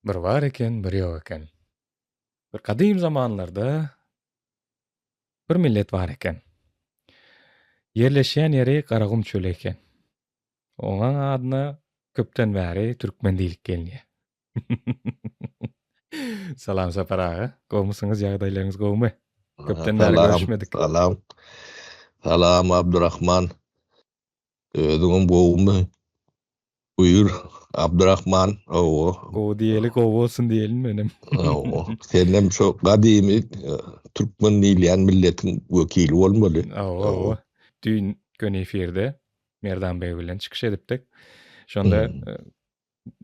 Bir var eken, bir ýok eken. Bir kadym zamanlarda bir millet var eken. Yerleşýän ýeri Garagum çöli eken. Oňa adyna köpden bäri türkmen diýilip gelýär. Salam Sapar ağa. Gowmusyňyz, ýagdaýlaryňyz gowmy? Köpden bäri Salam, görüşmedik. salam. Salam Abdurrahman. Özüňem gowumy? Buyur Abdurrahman. Gow diýeli gow bolsun diýelim menem. Senem şo gadymy türkmen diýilýän milletiň wekili bolmaly. Awa. Dün gün efirde Merdan Bey bilen çykyş edipdik. Şonda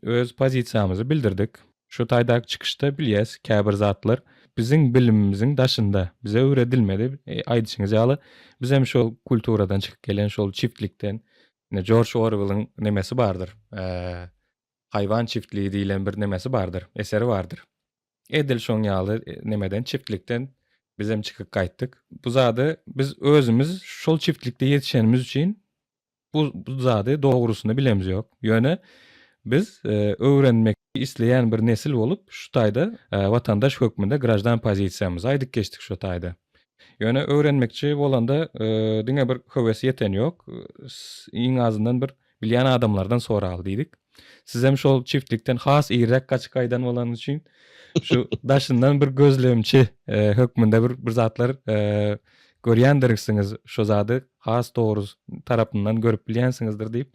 öz pozisiýamyzy bildirdik. Şu taýdaky çykyşda bilýäs, käbir zatlar biziň bilimimiziň daşynda bize öwredilmedi. Aýdyşyňyz ýaly biz hem şol kulturadan çykyp gelen şol çiftlikden George Orwell'ın nemesi bardyr. Hayvan çiftliği diýilen bir nemesi bardyr, eseri bardyr. Edil şoň ýaly nemeden çiftlikden biz hem çykyp gaýtdyk. Bu zady biz özümüz şol çiftlikde ýetişenimiz üçin bu zady dogrusyny bilemiz ýok. Ýöne biz öwrenmek isleýän bir nesil bolup şu taýda watandaş hökmünde grajdan pozisiýamyzy aýdyp geçdik şu taýda. Ýöne öwrenmekçi bolanda diňe bir höwes ýeten ýok. Iň azyndan bir bilýän adamlardan soraly diýdik. Siz hem şol çiftlikden has iýrek gaçyk aýdan bolan üçin şu daşyndan bir gözlemçi hökmünde bir zatlar görýändirsiňiz, şo zady has dogry tarapyndan görüp bilýänsiňizdir diýip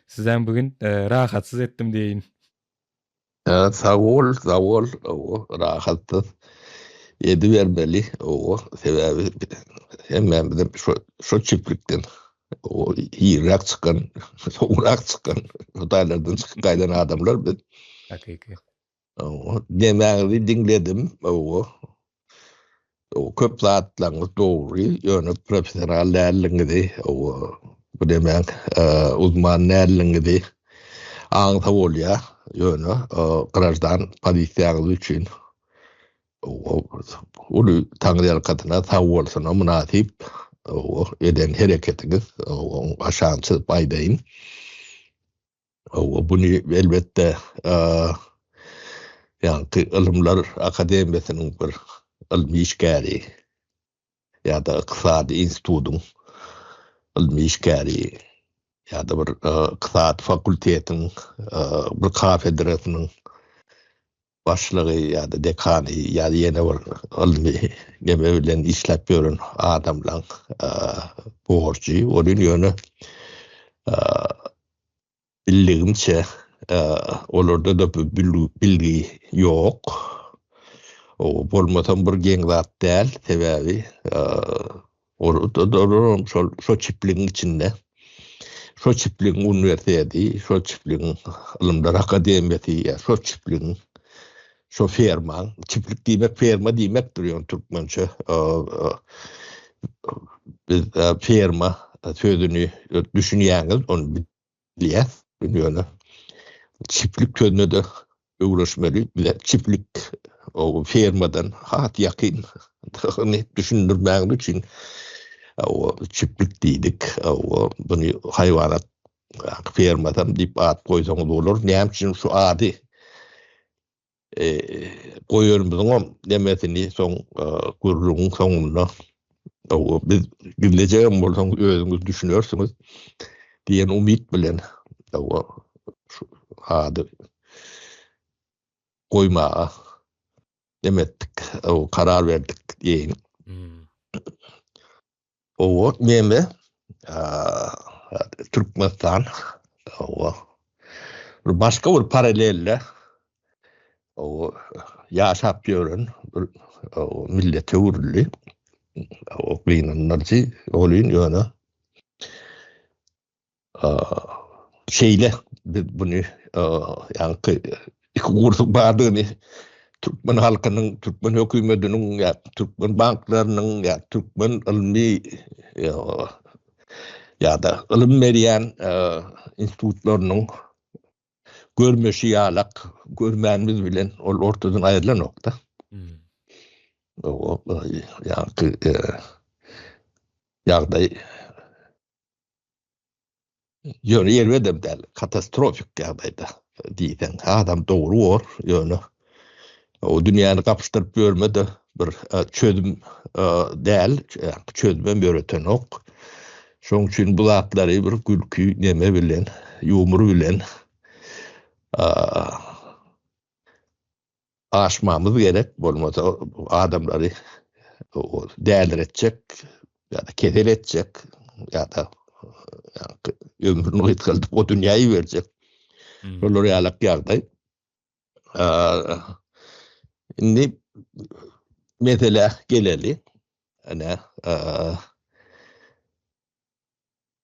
sizden bugün rahatsyz etdim diýin. Sağ ol. Rahatsyz edibermeli. Sebäbi hemme bizim şo çiftlikden ýyrak çykan, soňrak çykan, otalardan çykyp gaýdan adamlar biz. Hakyky. Demäňizi diňledim. Köp zatlaryňyz dogry, ýöne professional dälliňizi, bu demek uzman dälliňizi aňsa bolýar, ýöne grajdan pozisiýaňyz üçin ulu taňry ýalkatyna sag bolsun, münasip eden hereketiňiz aşançy paýdaýyn. Buny elbetde ýa-ni Ilymlar Akademiýasynyň bir ilmi işgäri ýa-da Iqtisady institutyň ilmi işgäri ýa-da bir Iqtisad fakultetiň bir kafedrasynyň başlygy ýa-da dekany ýa-da ýene bir ilmi geme bilen işläp ýören adamlaryň borçy, onun ýöne bildigimçe olarda da bilgi ýok. Bolmasam bir geň zat däl, sebäbi şo çiftligiň içinde, şo çiftligiň universiteti, şo çiftligiň Ilymlar Akademiýasy, şo çiftligiň şo ferma, çiftlik diýmek ferma diýmekdir ýöne türkmençe. Biz ferma sözüni düşünýäňiz, onu bilýär. Ýöne çiftlik sözüne de öwreşmeli. Bize çiftlik o fermadan hat yakın net düşündürmek için o çiftlik diýdik. Bunu hayvanat fermadan diýip at koysaňyz bolar. Näme üçin şu ady koýarmyzyň demesini soň gurrun soňunda biz gideceğim bolsaň özüňiz düşünýärsiňiz diýen umyt bilen şu ady koyma demetdik, karar verdik diýin. Meme Türkmenistan başga bir paralelle ýaşap ýören bir millet öwrüli gynanlarçy olýan ýöne şeýle bunu ýa-ni iki gursuk bardygyny Türkmen halkynyň, Türkmen hökümetiniň, ýa Türkmen banklarynyň, ýa Türkmen ilmi ýa-da ilim berýän institutlarynyň görmeşi ýalak, görmänimiz bilen ol ortadan aýrylan nokta. Ýagdaý ýöne ýerwedem däl, katastrofik ýagdaýda. diýsen adam dogry bor ýöne. O dünýäni gapyşdyryp görmedi bir çözüm däl, çözüme öğreten ok. Şoň üçin bu zatlary bir gülkü neme bilen, ýumur bilen aşmamız gerek. Bolmasa adamlary däliretjek ýa-da kedeletjek ýa-da ömrüni gitgelip o dünýäyi berjek. Şolar ýalyk ýagdaý. Indi mesele geleli. Ana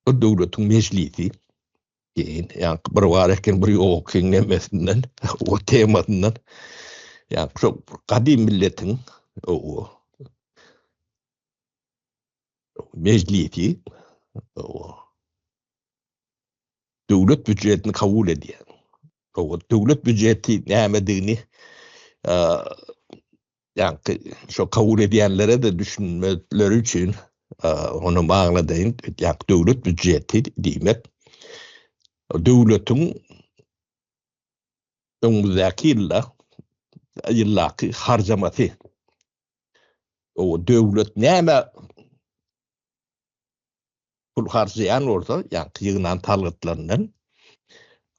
o döwletiň meclisi keyin ýa bir wareken bir ýokyn nemesinden o temasından ýa şu gadim milletiň o meclisi o döwlet büdjetini kabul edýär. O döwlet büdjeti nämedigini ýa şu kabul edýänlere de düşünmeleri üçin onu maňladaýyn. Ýa döwlet büdjeti diýmek döwletiň öňümüzdäki ýyllaky harjamasy. O döwlet näme pul harjaýan bolsa, ýa ýygynan talgytlaryndan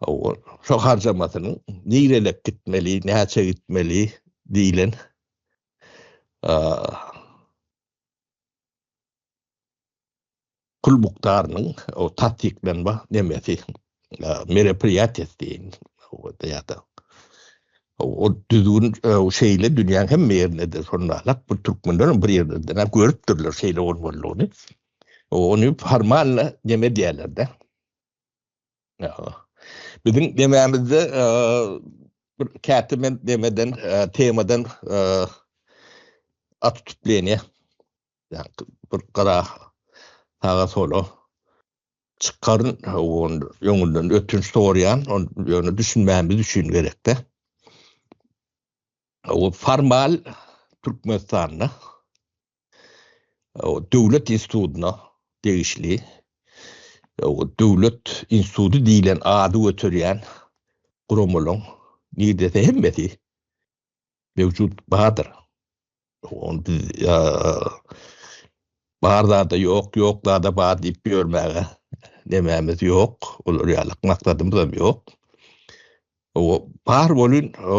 o şu harjamasynyň nirelep gitmeli, näçe gitmeli diýilen pul mukdarynyň o tatbiklenme nemesi merepiyatesi diýin. O ýa-da o düzgün o şeýle dünýäň hemme ýerinde şonalak bu türkmenler bir ýerde görüpdirler şeýle bolmalygyny. Onu formal neme diýerler-de. Bizim dememizde bir kätimen demeden temadan atutupleýän ýa bir gara taga solo çıkarın onun ýöňünden ötünç sorýan onu ýöne düşünmämiz üçin gerekde. O formal Türkmenistanyna o döwlet institutyna degişli o döwlet instituty diýilen ady götürýän gurumlaryň nirde hemmeti mevcut bardyr. On barda ýok, ýoklarda bar diýip görmäge dememiz ýok. Olar ýalyk maksadymyz hem ýok. O bar bolun o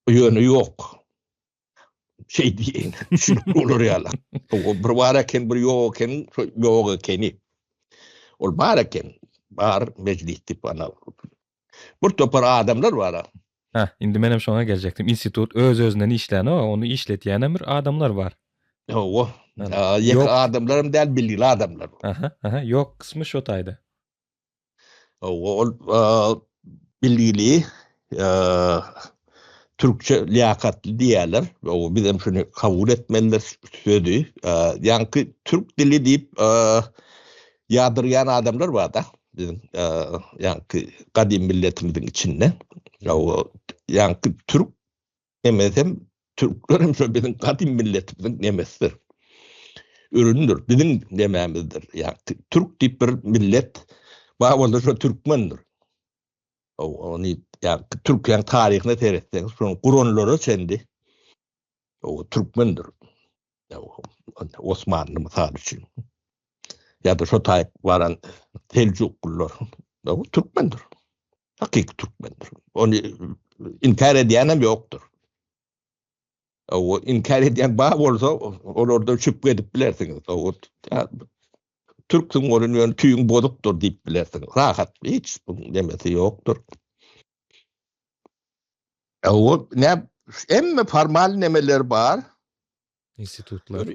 ýöne ýok. Şey diýen, olar ýalyk. O bir bareken bir ýok eken, ýok ekeni. Ol bareken, bar meclis tipana. Bir topar adamlar bar. Indi menem şoňa geljekdim. Institut öz-özünden işlän, onu işletýän bir adamlar bar. O ýek adamlar hem däl bilgili adamlar. Ýok kısmy şo taýda. O bilgili Türkçe liýakatly diýerler. O bizim şunu kabul etmeliler söýdi. Ýa-ni Türk dili diýip ýadyrýan adamlar bar da. Bizim ýa-ni gadim milletimiziň içinde. O ýa-ni Türk emesem Türkler hem şo bizim gadim milletimiziň nemesidir. Üründür. Bizim dememizdir. Ýa-ni Türk diýip bir millet bar bolsa şo türkmendir. Onu ýa Türkiýanyň taryhyna teretseňiz, şoň guranlary çendi. O türkmendir. Osmanly mysal üçin. Ýa-da şo taýyp baran Selçuklular. O türkmendir. Hakiki türkmendir. Onu inkar edýän hem ýokdur. O inkar edýän bar bolsa, olarda çüp edip bilersiňiz. O Türk'ün bolun tüyün bozukdur diýip bilersiňiz. Rahat, hiç demesi ýokdur. O ne emme formal nemeler bar. Institutlar.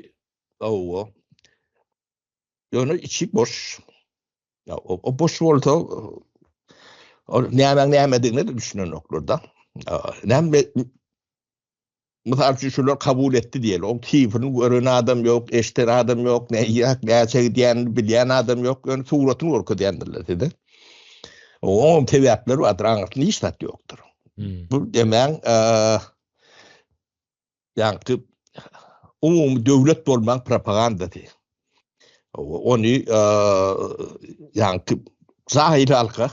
O ýöne içi boş. O boş bolsa o nämedigini de düşünen oklarda. Näme Mysal üçin şular kabul etdi diýelim. O tiýifini gören adam ýok, eşiten adam ýok, näçe diýen bilýän adam ýok, ýöne suratyny görkezýändirler dedi. O sebäpleri bardyr, aňyrsy hiç zat ýokdur. Bu demäň ýa-ni umumy döwlet bolmaň propaganda diýil. Onu ýa-ni zahir halka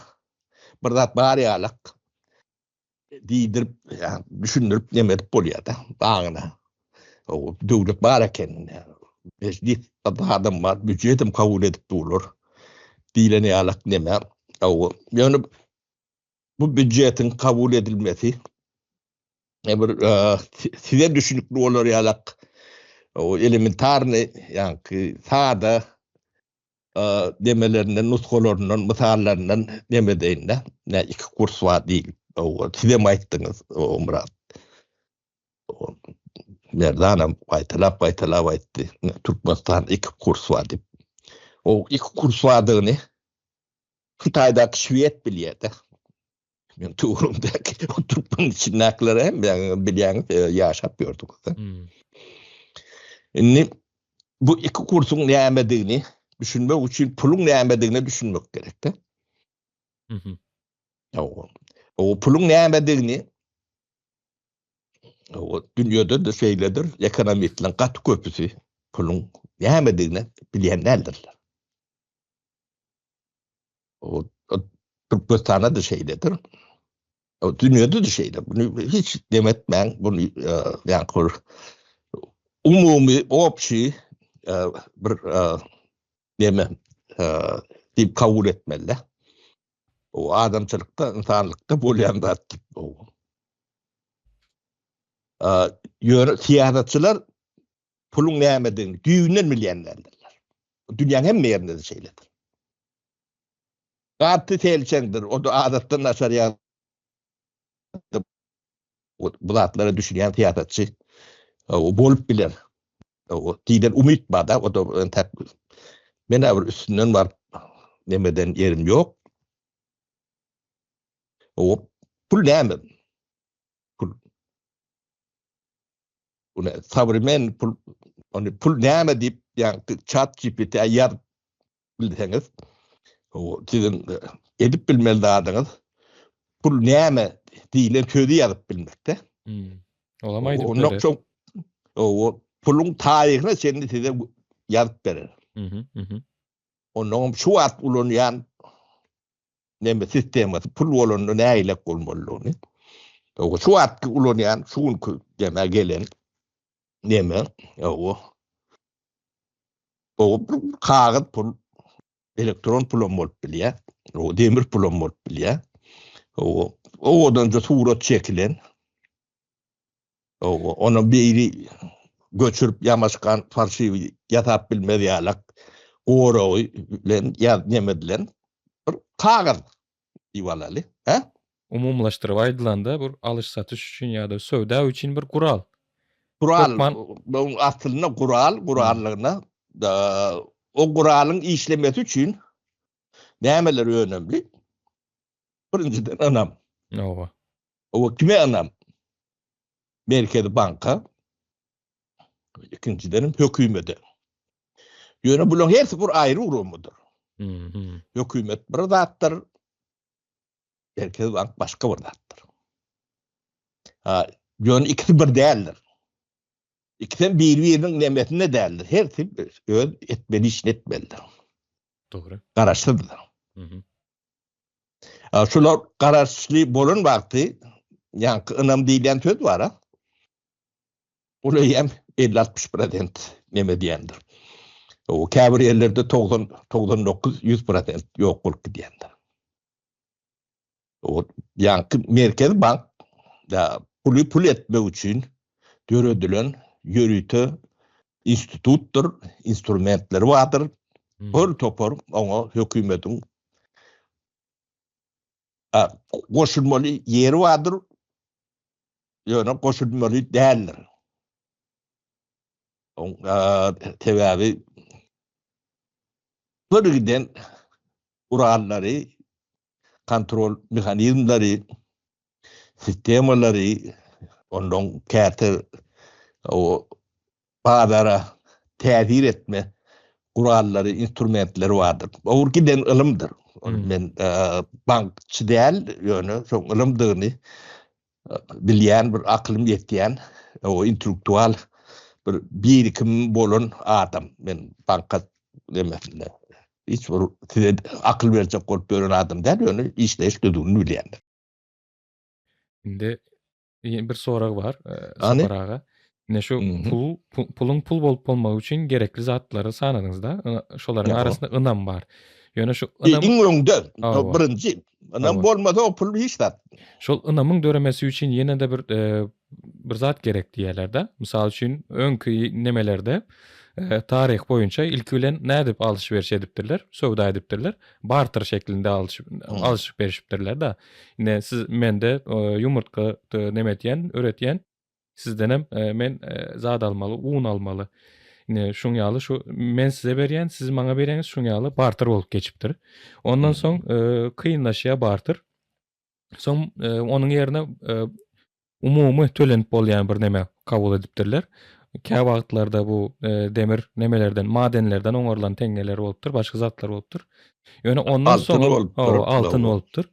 bir zat bari alak diýdirip yani düşündirip nemet bolýar da bagyna. O döwlet bar eken. Beşli adam var, büdjetim kabul edip durur. Diýleni alak neme? O yani bu büdjetin kabul edilmesi bir size düşünükli olur yalak. O elementarny yani sada demelerinden, nuskolarından, misallarından demedeğinde ne iki kurs var değil. O size mi ayttınız o Murat? O Merdanam baytalap ayttı. Türkmenistan iki kurs var deyip. O iki kurs vardığını Hıtay'daki Şüviyet biliyedi. Ben Tuğrum'daki o Türkmen içindekileri hem bilen yaşap gördük. Şimdi bu iki kursun nämetdigini düşünmek için pulun nämetdigini düşünmek gerek de. O pulun nämetdigini o dünyada da şeyledir, ekonomikle kat köpüsü pulun nämetdigini bilenlerdir. O Türkmenistan'da da şeyledir. O dünyada da şeydir. Bunu hiç demetmen bunu yani umumi opşi bir deme deyip kabul etmeli. O adamçılıkta, insanlıkta bolýan zat. Siýasatçylar pulun nämetdigini düýünden bilýänlerdir. Dünýäň hemme ýerinde de şeyledir. Gatty telçengdir. O da adatdan naçar ýa bu zatlara düşünýän siýasatçy o bolup biler. O diýden umyt bada o da men bir üstünden var nemeden yerim yok. O pul näme? Pul. Ona sabrmen pul onu pul näme diýip ýa ChatGPT ýar bilseňiz o sizin edip bilmeli adyňyz pul näme diýilen sözi ýazyp bilmekde. Olamaydy. O pulun taýygyny seni size ýazyp berer. Onuň şu wagt ulanýan näme sistematy pul bolandy näile bolmaly. O şu wagt ulanýan şuňky gene gelen näme o kağıt pul elektron pul bolup bilýär. O demir pul bolup bilýär. O odan surat çekilen onu biri göçürüp yamaşkan farşy yatap bilmedi ýalak gorowy bilen nemedilen bir kağıt diýwalaly. Umumlaşdyryp aýdylanda bir alyş satış üçin ýa-da söwda üçin bir kural. Bu aslında kurallygyna o kuralyň işlemesi üçin nämeler önemli? Birinciden anam. O kime anam? Merkezi Banka. İkinciden hökümete. Ýöne bulan hepsi bir aýry urumudur. Hökümet bir zatdyr. Merkezi Bank başga bir zatdyr. Ýöne ikisi bir däldir. İkisiň bir-biriniň nemetine däldir. Hersi öz etmeli işletmelidir. Dogry. Garaşlydyr. Şular garaşly bolan wagty ýa-ni anam diýilen söz bar. Ola hem 50-60% neme diýendir. O käbir ýerlerde 99-100% ýok bolup diýendir. O ýa-ni Merkezi Bank da pul etmek üçin döredilen ýörüte institutdur, instrumentleri vardır. Bol topar ona hökümetiň goşulmaly ýeri vardır. Ýöne goşulmaly däldir. Tebabi birden urallary, kontrol mehanizmlary, sistemalary, ondan käte o bazara täzir etme kurallary, instrumentleri vardır. O giden ilmdir. Men bankçy däl, ýöne şoň ilmdygyny bilýän bir aklym ýetýän o intellektual bir birikim bolan adam. Men banka demekle hiç bir size akıl verecek bolup gören adam däl, onu işlediğini bilýändir. Indi bir sorak bar, Ani? Sapar aga. Ne şu Mhm. puluň pul bolup bolmagy üçin gerekli zatlary sanadyňyzda, şolaryň Ýa-da. arasynda ynam bar. Ýöne şu ynam Iň öňde, Awa, birinji. Anam awa. bolmasa o pul hiç zat. Şol ynamyň döremesi üçin ýene-de bir zat gerek diýerler-de. Mysal üçin öňkü nemelerde taryh boýunça ilki bilen nädip alşy-berişe edipdirler, sowda edipdirler. Barter şeklinde alşyp berişipdirler-de. Ine siz mende ýumurtka nemetýän, öretýän, sizden hem men zat almaly, un almaly. Ine şoň ýaly şu men size berýän, siz maňa bereňiz şoň ýaly barter bolup geçipdir. Ondan soň kıyınlaşýa barter. Soň onuň ýerine umumy tölenip bolýan bir neme kabul edipdirler. Kä wagtlarda bu demir nemelerden, madenlerden oňorlan teňneler bolupdyr, başga zatlar bolupdyr. Ýöne ondan Altyn soň bolupdyr. altyn bolupdyr.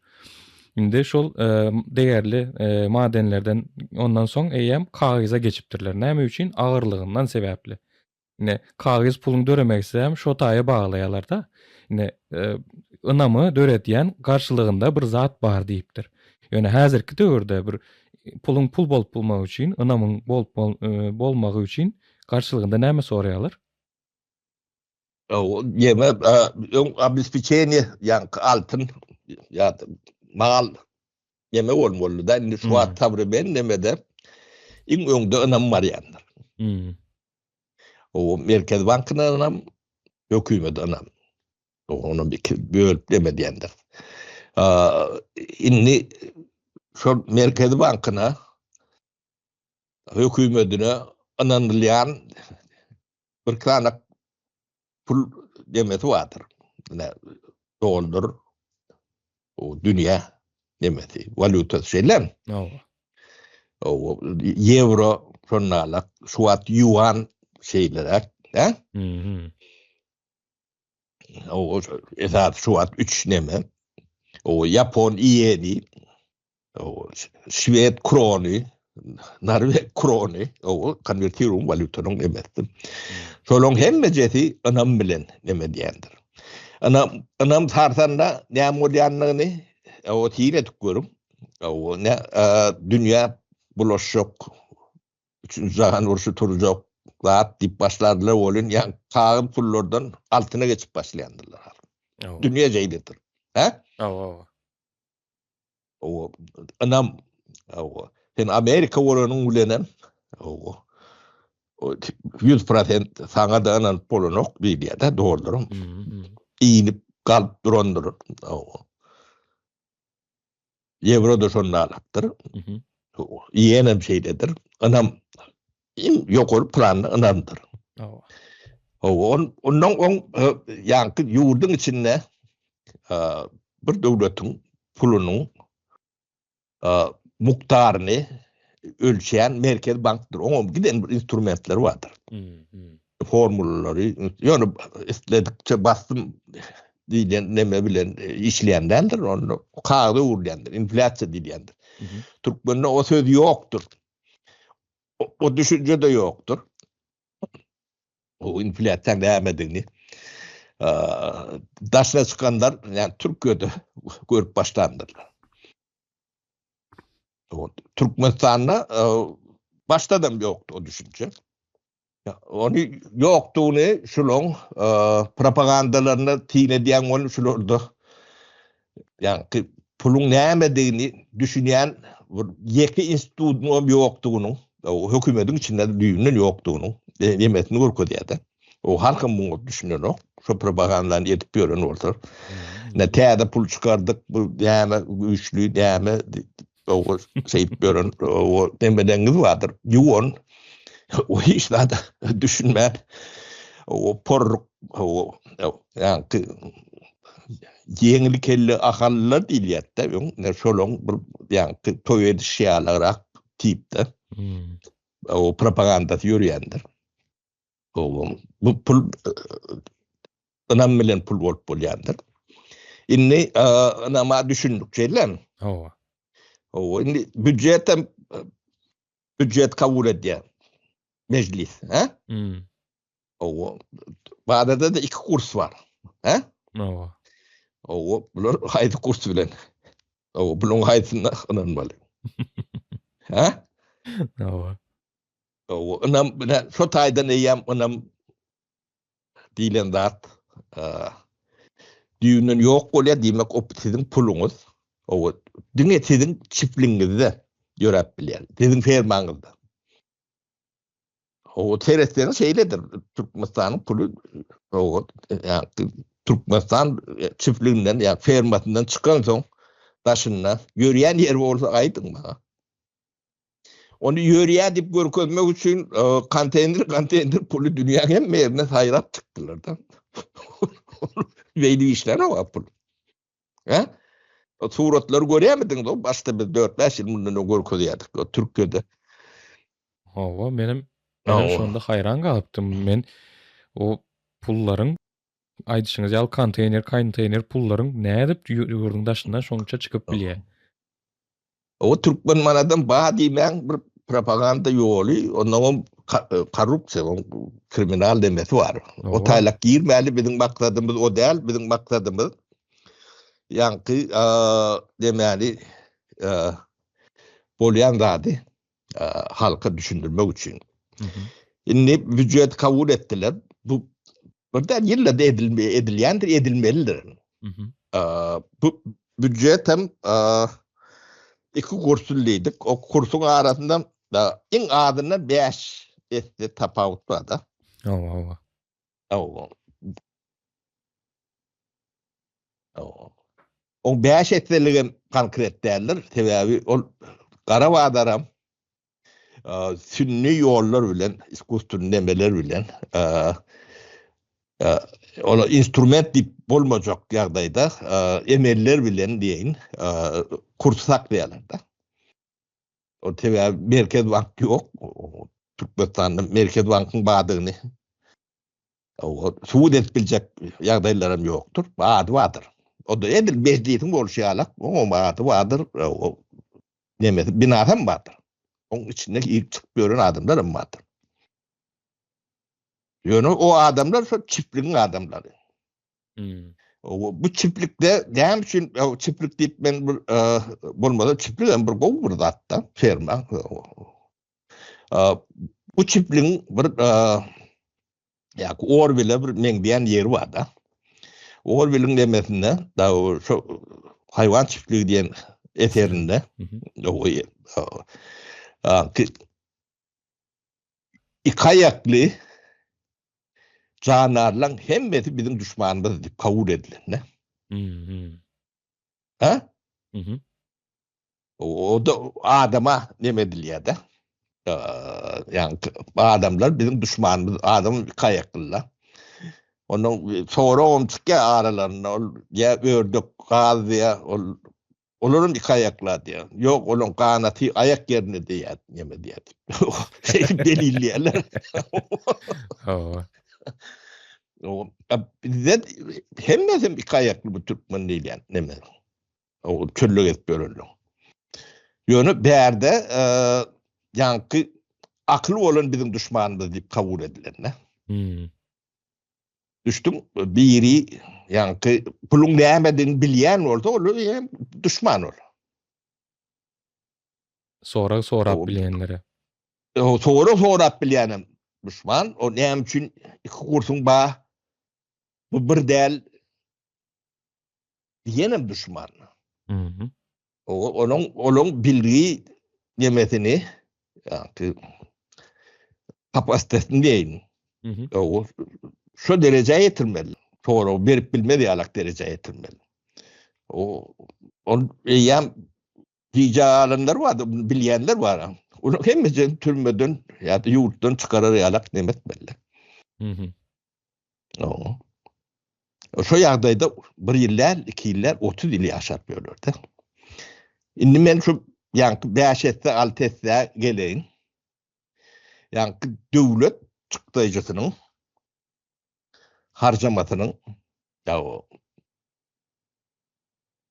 Indi şol değerli madenlerden ondan soň eýem kagyza geçipdirler. Näme üçin? Agyrlygyndan sebäpli. Ine kagyz puluň döremegisi hem şo taýa baglaýarlar da. Ine ynamy döretýän garşylygynda bir zat bar diýipdir. Ýöne häzirki döwürde bir puluň pul bolup bolmagy üçin, ynamyň bolup bolmagy üçin garşylygynda näme soraýarlar? O yeme обеспечение yani altın ya mal yeme olmalı da indi şu at tabrı ben demede iň öňde ynam barýandyr. O Merkez Bankyna ynam, hökümet ynam. Onu bir bölüp demedýändir. Inni şu Merkez Bankyna hökümetine ynanylýan bir klanak pul demeti vardır. Ne doldur o dünýä demeti, valuta şeyler. Awa. O euro, şonalak, şuat yuan şeyler, he? O esas şuat 3 neme. O Japon ieni, o Şwed kroni, Norveg kroni, o konvertirum valutanyň demeti. Şolong hemme jeti anam bilen neme diýendir. Anam tarzanda näme bolýanlygyny o tiýle tükürüm. O ne dünýä bulaşok. Üçüncü Jahan uruşy turjak. Zat dip başladylar bolun ýa kağın pullardan altyna geçip başlaýandylar. Dünýä jeýledir. He? Awa. O anam o sen Amerika bolanyň bilenem o 100% saňa da anan polonok diýýär, doğrudur. İnip galyp durandyr. Euro da şondalypdyr. Ýenem şeydedir. Anam ýokary planly anamdyr. Ondan ýanky ýurduň içinde bir döwletiň pulunyň mukdaryny ölçeýän Merkez Bankdyr. Oňa giden bir instrumentler vardır. Formulary, ýöne isledikçe bastym diýen neme bilen işleýändir, onu kagdy urýandyr, inflasiýa diýýändir. Türkmende o söz ýokdur. O düşünce de ýokdur. O inflasiýa nämedigini daşla çykandar, ýani Türkiýede görüp başlandyrlar. O Türkmenistanda başladan ýokdu o düşünce. Onu ýokdugyny şuloň propagandalaryna tiýledýän bolup şularda ýani puluň nämedigini düşünýän bir ýeki institutyň ýokdugyny, o hökümetiň içinde düýünün ýokdugyny demesini görkezýär. O halkym bunu düşünýär. Şu propagandalaryny etip ýören bolsa. Ne täze pul çykardyk, bu näme güýçlü, näme o şeyip ýören o demedeňiz vardyr. Ýuwun o hiç da düşünmän o porruk o ýani ýeňil kelli ahallar diýilýär-de, ne şolong bir ýani toý edişýärler tipde. O propaganda ýörýändir. O bu pul anam bilen pul bolup bolýandyr. Inni anama düşündükçeýler. O indi büdjet kabul edýär. Meclis, he? O Bağdat'ta da 2 kurs var, he? Owa. O bular haýdy kurs bilen. O bulan haýdyna ynanmaly. Ha? Owa. O ynam bilen şo taýdan eýem ynam diýlen zat düýünden ýok bolýar diýmek o siziň puluňyz. O diňe siziň çiftligiňizde ýörep bilýär. Siziň fermaňyzda. O teretden şeyledir. Türkmenistan'ın pulu o yani Türkmenistan çiftliğinden yani fermasından çıkan son başına yürüyen yer olsa aydın mı? Onu yürüyen dip görkezmek için konteyner pulu dünya hem yerine sayrap çıktılar da. Böyle işler var pul. Ha? O suratları göremediniz o başta bir 4-5 yıl bundan görkeziyorduk o Türkiye'de. Owa menim Owa. şonda hayran galypdym. Men o pullaryň aýdyşyňyz ýaly konteyner pullaryň nädip ýurdun daşyndan şoňça çykyp bilýär. O Türkmen manadan bağ diýmän bir propaganda ýoly, ondan korrupsiýa, kriminal demesi var. O taýlak girmäli biziň maksadymyz o däl, biziň maksadymyz ýanky demäli bolýan zady halka düşündirmek üçin. Indi büdjet kabul etdiler. Bu birden ýyllada edilýändir, edilmelidir. Bu büdjet hem iki kursullydyk. O kursun arasında iň adyna 5 etdi tapawut bar da. Owa. O 5 etdiligin konkret däller. Sebäbi ol Garawadaram sünni ýollar bilen, iskustur nemeler bilen ola instrument dip bolmajak ýagdaýda emeller bilen diýin kurs saklaýarlar da. O sebäbi Merkez Bank ýok. Türkmenistanyň Merkez Bankyň badygyny o suwud edip biljek ýagdaýlaram ýokdur. Bady bardyr. O da edil meclisin bolşýalak. O bady bardyr. O nemesi binasam bardyr. Onun içinde ilk çıkıp gören adamlar mı vardır? Yani o adamlar şu çiftliğin adamları. Bu çiftlikte dem için o çiftlik deyip ben bulmadı çiftlikten bir gol burada hatta ferma. Bu çiftliğin bir ya Orwell'e bir mendiyen yeri var da. Orwell'in demesinde da o şu hayvan çiftliği diyen eserinde o iki ayaklı canarlan hemmeti bizim düşmanımız deyip kabul edilir. Ne? Ha? O da adama demediler de. Yani adamlar bizim düşmanımız. Adam iki ayaklılar. Onun sonra on çıkıyor aralarında. Ya ördük, gaz ya Olurun iki ayakla diyor. Yok olun kanatı ayak yerine diye yeme diye. Delilleyerler. O bizde hemmesi iki ayaklı bu Türkmen değil yani. Ne mi? O çöllük et böyle. Yönü berde yankı aklı olan bizim düşmanımız deyip kabul edilir ne? Düştüm biri yankı pulun nämediň bilýän bolsa ol düşman ol. Sonra bilýänlere. O sonra bilýänem düşman. O näme üçin iki kursun ba bu bir däl diýenem düşman. Onun bilgi nemesini yankı kapasitesini diýin. O şu dereceye getirmeli. Sonra berip bilmedi alak dereceye getirmeli. On eýem diýjalanlar var, bilýänler var. Onu hemmesi türmeden ya da yurtdan çıkarar alak nemetmeli. O şu ýagdaýda 1 ýyllar, 2 ýyllar, 30 ýyl ýaşap ýörlerdi. Indi men şu ýanky 5 etse 6 etse geleýin. Ýanky döwlet çykdyjysynyň harjamasynyň ya o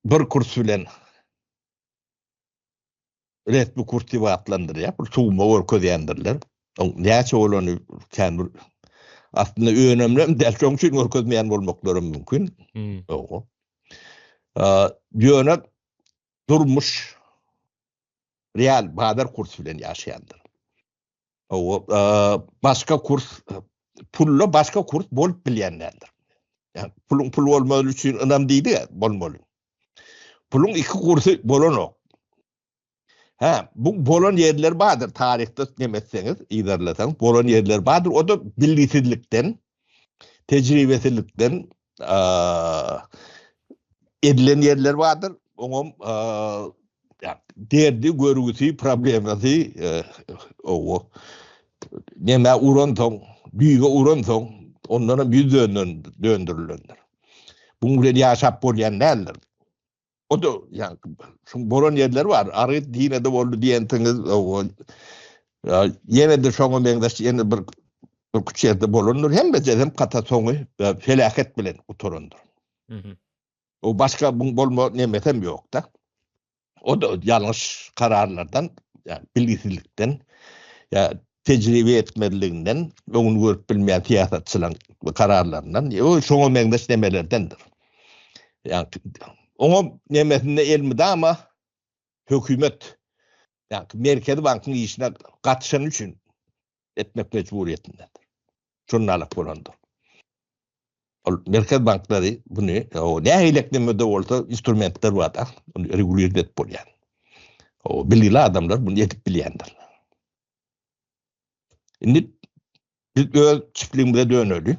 bir kurs bilen resmi kurs diýip atlandyrýar. Bir suwma görkezýändirler. Näçe bolany kän aslında önemli däl şoň üçin görkezmeýän bolmaklary mümkin. Ogo. Ýöne durmuş real badar kurs bilen ýaşaýandyr. Ogo, başga kurs pulla başga kurs bolup bilýänlerdir. Yani pul bolmaly üçin ynam diýdi, bolmaly. Pulun iki kursy bolanok. Bu bolan yerler bardyr tarihte demeseniz, iýerleseň, bolan yerler bardyr. O da bilgisizlikden, tejribesizlikden edilen yerler bardyr. Oňam derdi, görgüsi, problemasi owo. Näme uransoň, büýüge uransoň, onlara bir döndürülendir. Bunu bilen ýaşap bolýan nädir? O da yani şu bolan yerler var. Arı dine de boldy diýentiňiz o ýene de şoňa meňdeş ýene bir küçükde bolandyr. Hem kata soňy felaket bilen oturandyr. O başka bu bolma nemesem ýok da. O da ýalňyş kararlardan, yani bilgisizlikden, ya tecrübe etmeliğinden, onu görüp bilmeyen siyasetçilerin kararlarından, o şoňa meňdeş nemelerdendir. Yani ona nemesinde elmide ama hökümet, yani Merkezi Bank'ın işine katışan üçün etmek mecburiyetindedir. Şunlarlık bolandır. Merkez Bankları bunu, ne hileklemede olsa instrumentler var da, onu regulier et bolýan. O bilgili adamlar bunu edip bilýändir. Indi biz öz çiftliğimize dönöli.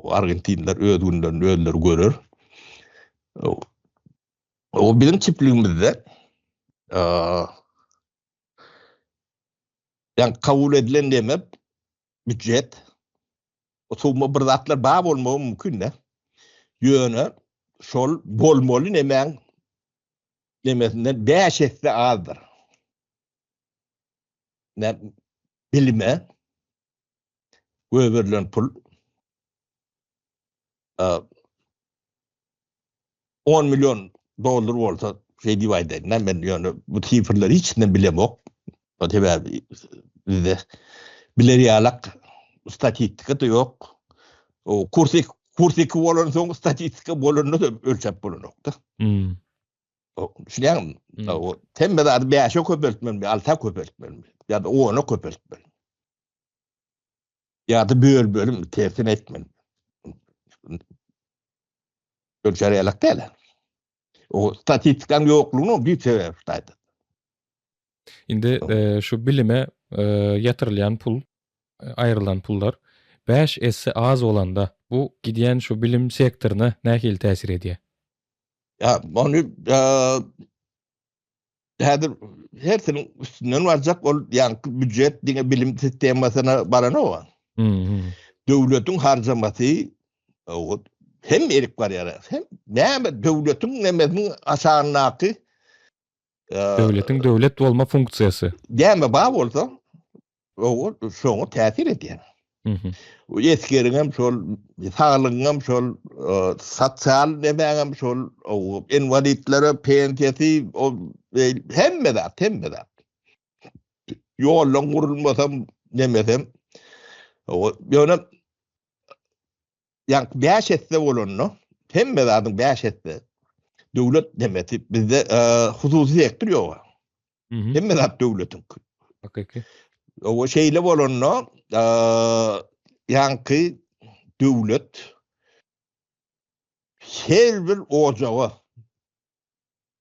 Argentinler öz günlerini özleri görür. O bizim çiftliğimizde yani kabul edilen deme büdjet o soğuma bir zatlar bağ olmağı mümkün de yönü şol bolmalı nemen demesinden 5 etse azdır. Ne bilime verilen pul 10 milyon dolar olsa şey divide edilen ben yani bu sifirleri içinden bilemok. O tabi bizde bileriyalak statistika da yok. O kursik olan son statistika bolanını da ölçep bulunoktu. Şunyan o temmede adı 5'e köpeltmeli, 6'a köpeltmeli ya da 10'a köpeltmeli. Ya da bölüm tersin etmeli. Ölçeriyalak değil. O statistikanın yokluğunu bir sebeptaydı. Indi şu bilime yatırılan pul, ayrılan pullar 5 esse az olanda bu gidiyen şu bilim sektoruna nähili täsir edýär? Ya onu hersenin üstünden varacak ol yani büdjet diňe bilim sistemasyna barana o. Döwletiň harjamasy o hem erik var ýara. Hem näme döwletiň nemesini aşaňnaky Döwletiň döwlet bolma funksiýasy. Näme bar bolsa o şoňa täsir edýär. O eskeriňem şol sağlygyňam şol sosial nemäňem şol o inwalitlere pensiýasy o hemme de. Ýollaň gurulmasam nemesem o ýöne yani 5 etse bolanno hemme de 5 etse döwlet demeti bizde hususy sektor ýok. Hemme de döwletiň. Hakiki. O şeyle bolanno yankı döwlet her bir ojağa,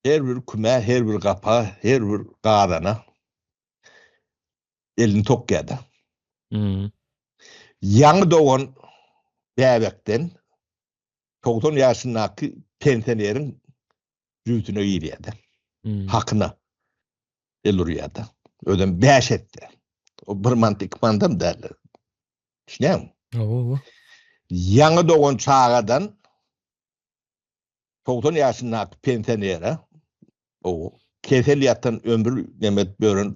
her bir küme, her bir gapa, her bir gadana elini tokýada. Ýaňy dogan bäbekden 90 ýaşyndaky pensioneriň jüýtüne girýärdi. Hakyna elurýardy. Ödem 5 etdi. O bir mantyk mandam derler. Şunyan? Ýaňy dogan çağadan 90 ýaşyndaky pensionere o kesel ýatan ömür nemet bören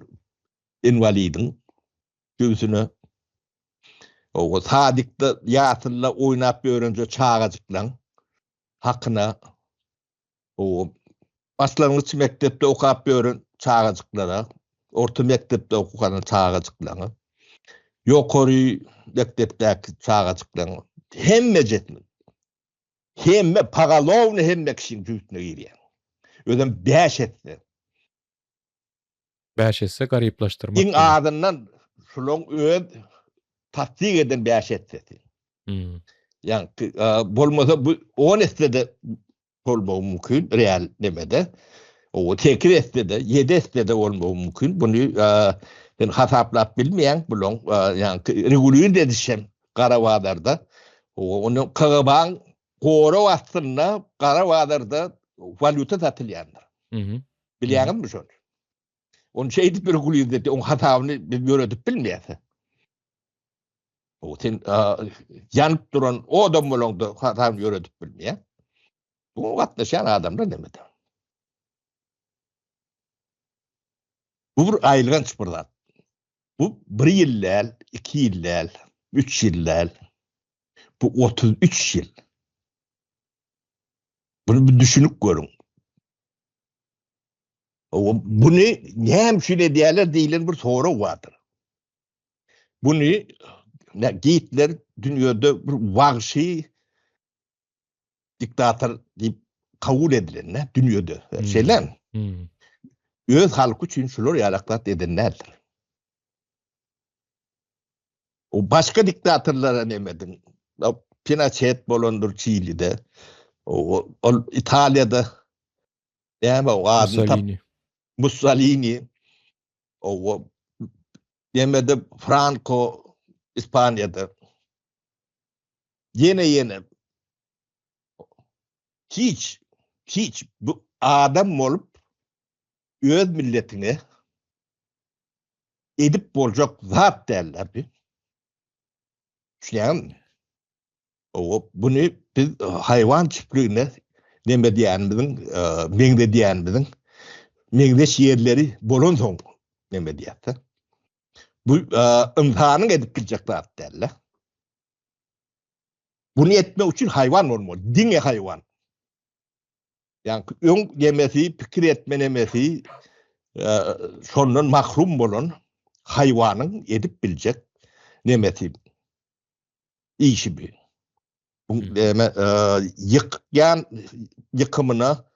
inwalidiň göğsüne o sadykda ýatylla oýnap börenje çağajyklaň hakyna o başlangıç mektepde okap bören çağajyklara, orta mektepde okugan çağajyklaňa ýokary mektepdäki çağaçyklar hemme jetmi. Hemme pagalowny hemme kişiň jüýtüne girýär. Özüm 5 etdi. Bäş etse garyplaşdyrmak. İň adından şuloň öz tasdik eden 5 etdi. Yani bolmasa bu 10 etdi bolmagy mümkin real demede. O tekir etdi de 7 etdi de bolmagy mümkin. Bunu ben hasaplap bilmeýän buloň yani regulýn dedişem Garawadarda. Onu Kagaban gora wagtynda Garawadarda valuta satylýandyr. Bilýärmi şonu? Onu şeydi bir regulýn dedi. Onu hatabyny biz göredip bilmeýäs. O sen yanıp duran o adam bolanda hatabyny göredip bilmeýär. Bu gatnaşan adamlar demedi. Bu bir aýlygan çypyrdat. Bu 1 ýyllal, 2 ýyllal, 3 ýyllal. Bu 33 ýyl. Bunu bir düşünüp görün. Bunu näme şüle diýerler diýilen bir soru wardyr. Bunu Hitler dünýede bir wagşy diktator diýip kabul edilen dünýede. Şeýlen. Öz halky üçin şular ýalaklat edenlerdir. O başka diktatorlara nemedin. Pinochet bolandır Çili'de. O İtalya'da o adını Mussolini. O demede Franco İspanya'da. Yine hiç bu adam olup öz milletine edip bolacak zat derler bir. Düşünüyor musun? Bunu biz hayvan çiftliğine neme diýenimiziň, meňde diýenimiziň meňdeş ýerleri bolan soň neme diýýär. Bu imtihanyň edip biljek zat derler. Bunu etmek üçin hayvan bolmaly, diňe hayvan. Yani öň demesi, pikir etme nemesi, şondan mahrum bolan hayvanyň edip biljek nemesi işi bir. Yıkımına,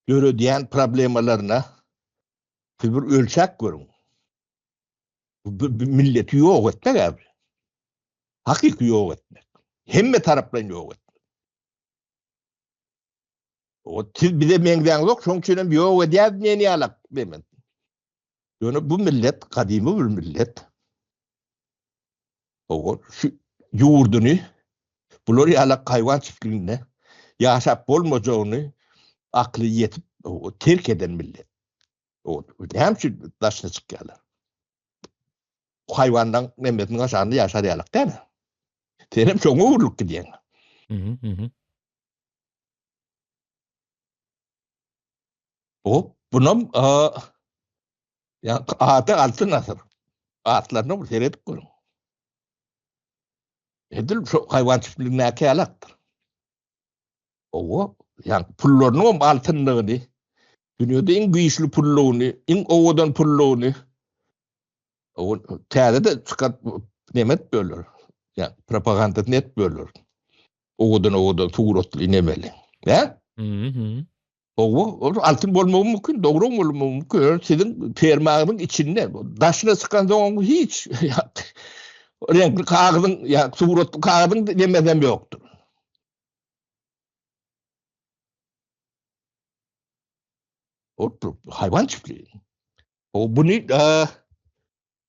görüdiyen problemalarına bir ölçek görün. Milleti yok etmek abi. Hakiki yok etmek. Hemme tarafdan yok etmek. Siz bize meňden yok, şoň üçin yok edýär meni alak bemen. Yani bu millet kadimi bir millet. Şu yurduny bular ýalak hayvan çiftliğinde yaşap bolmajagyny akly yetip terk eden millet. O hem şu daşına çykýarlar. Hayvandan nemetiň aşagynda ýaşar ýalak däl. Tenem çoňa urulyp gidýän. Bunun yani adı altın asır. Atlarını bu seyredip görün. Edil şu hayvan çiftliğine ýalaktır. Yani pullarının altınlığını, dünyada en güýçli pullağını, en owadan pullağını, täze de çıkan nemet bölür. Yani propaganda net bölür. Owadan suratly nemeli. Ne? Altın bolmagy mümkin, dogry bolmagy mümkin. Sizin fermagynyň içinde daşına çıkan zaman hiç renkli kağıdın ya suratlı kağıdın demeden yoktur. O hayvan çiftliği. Bunu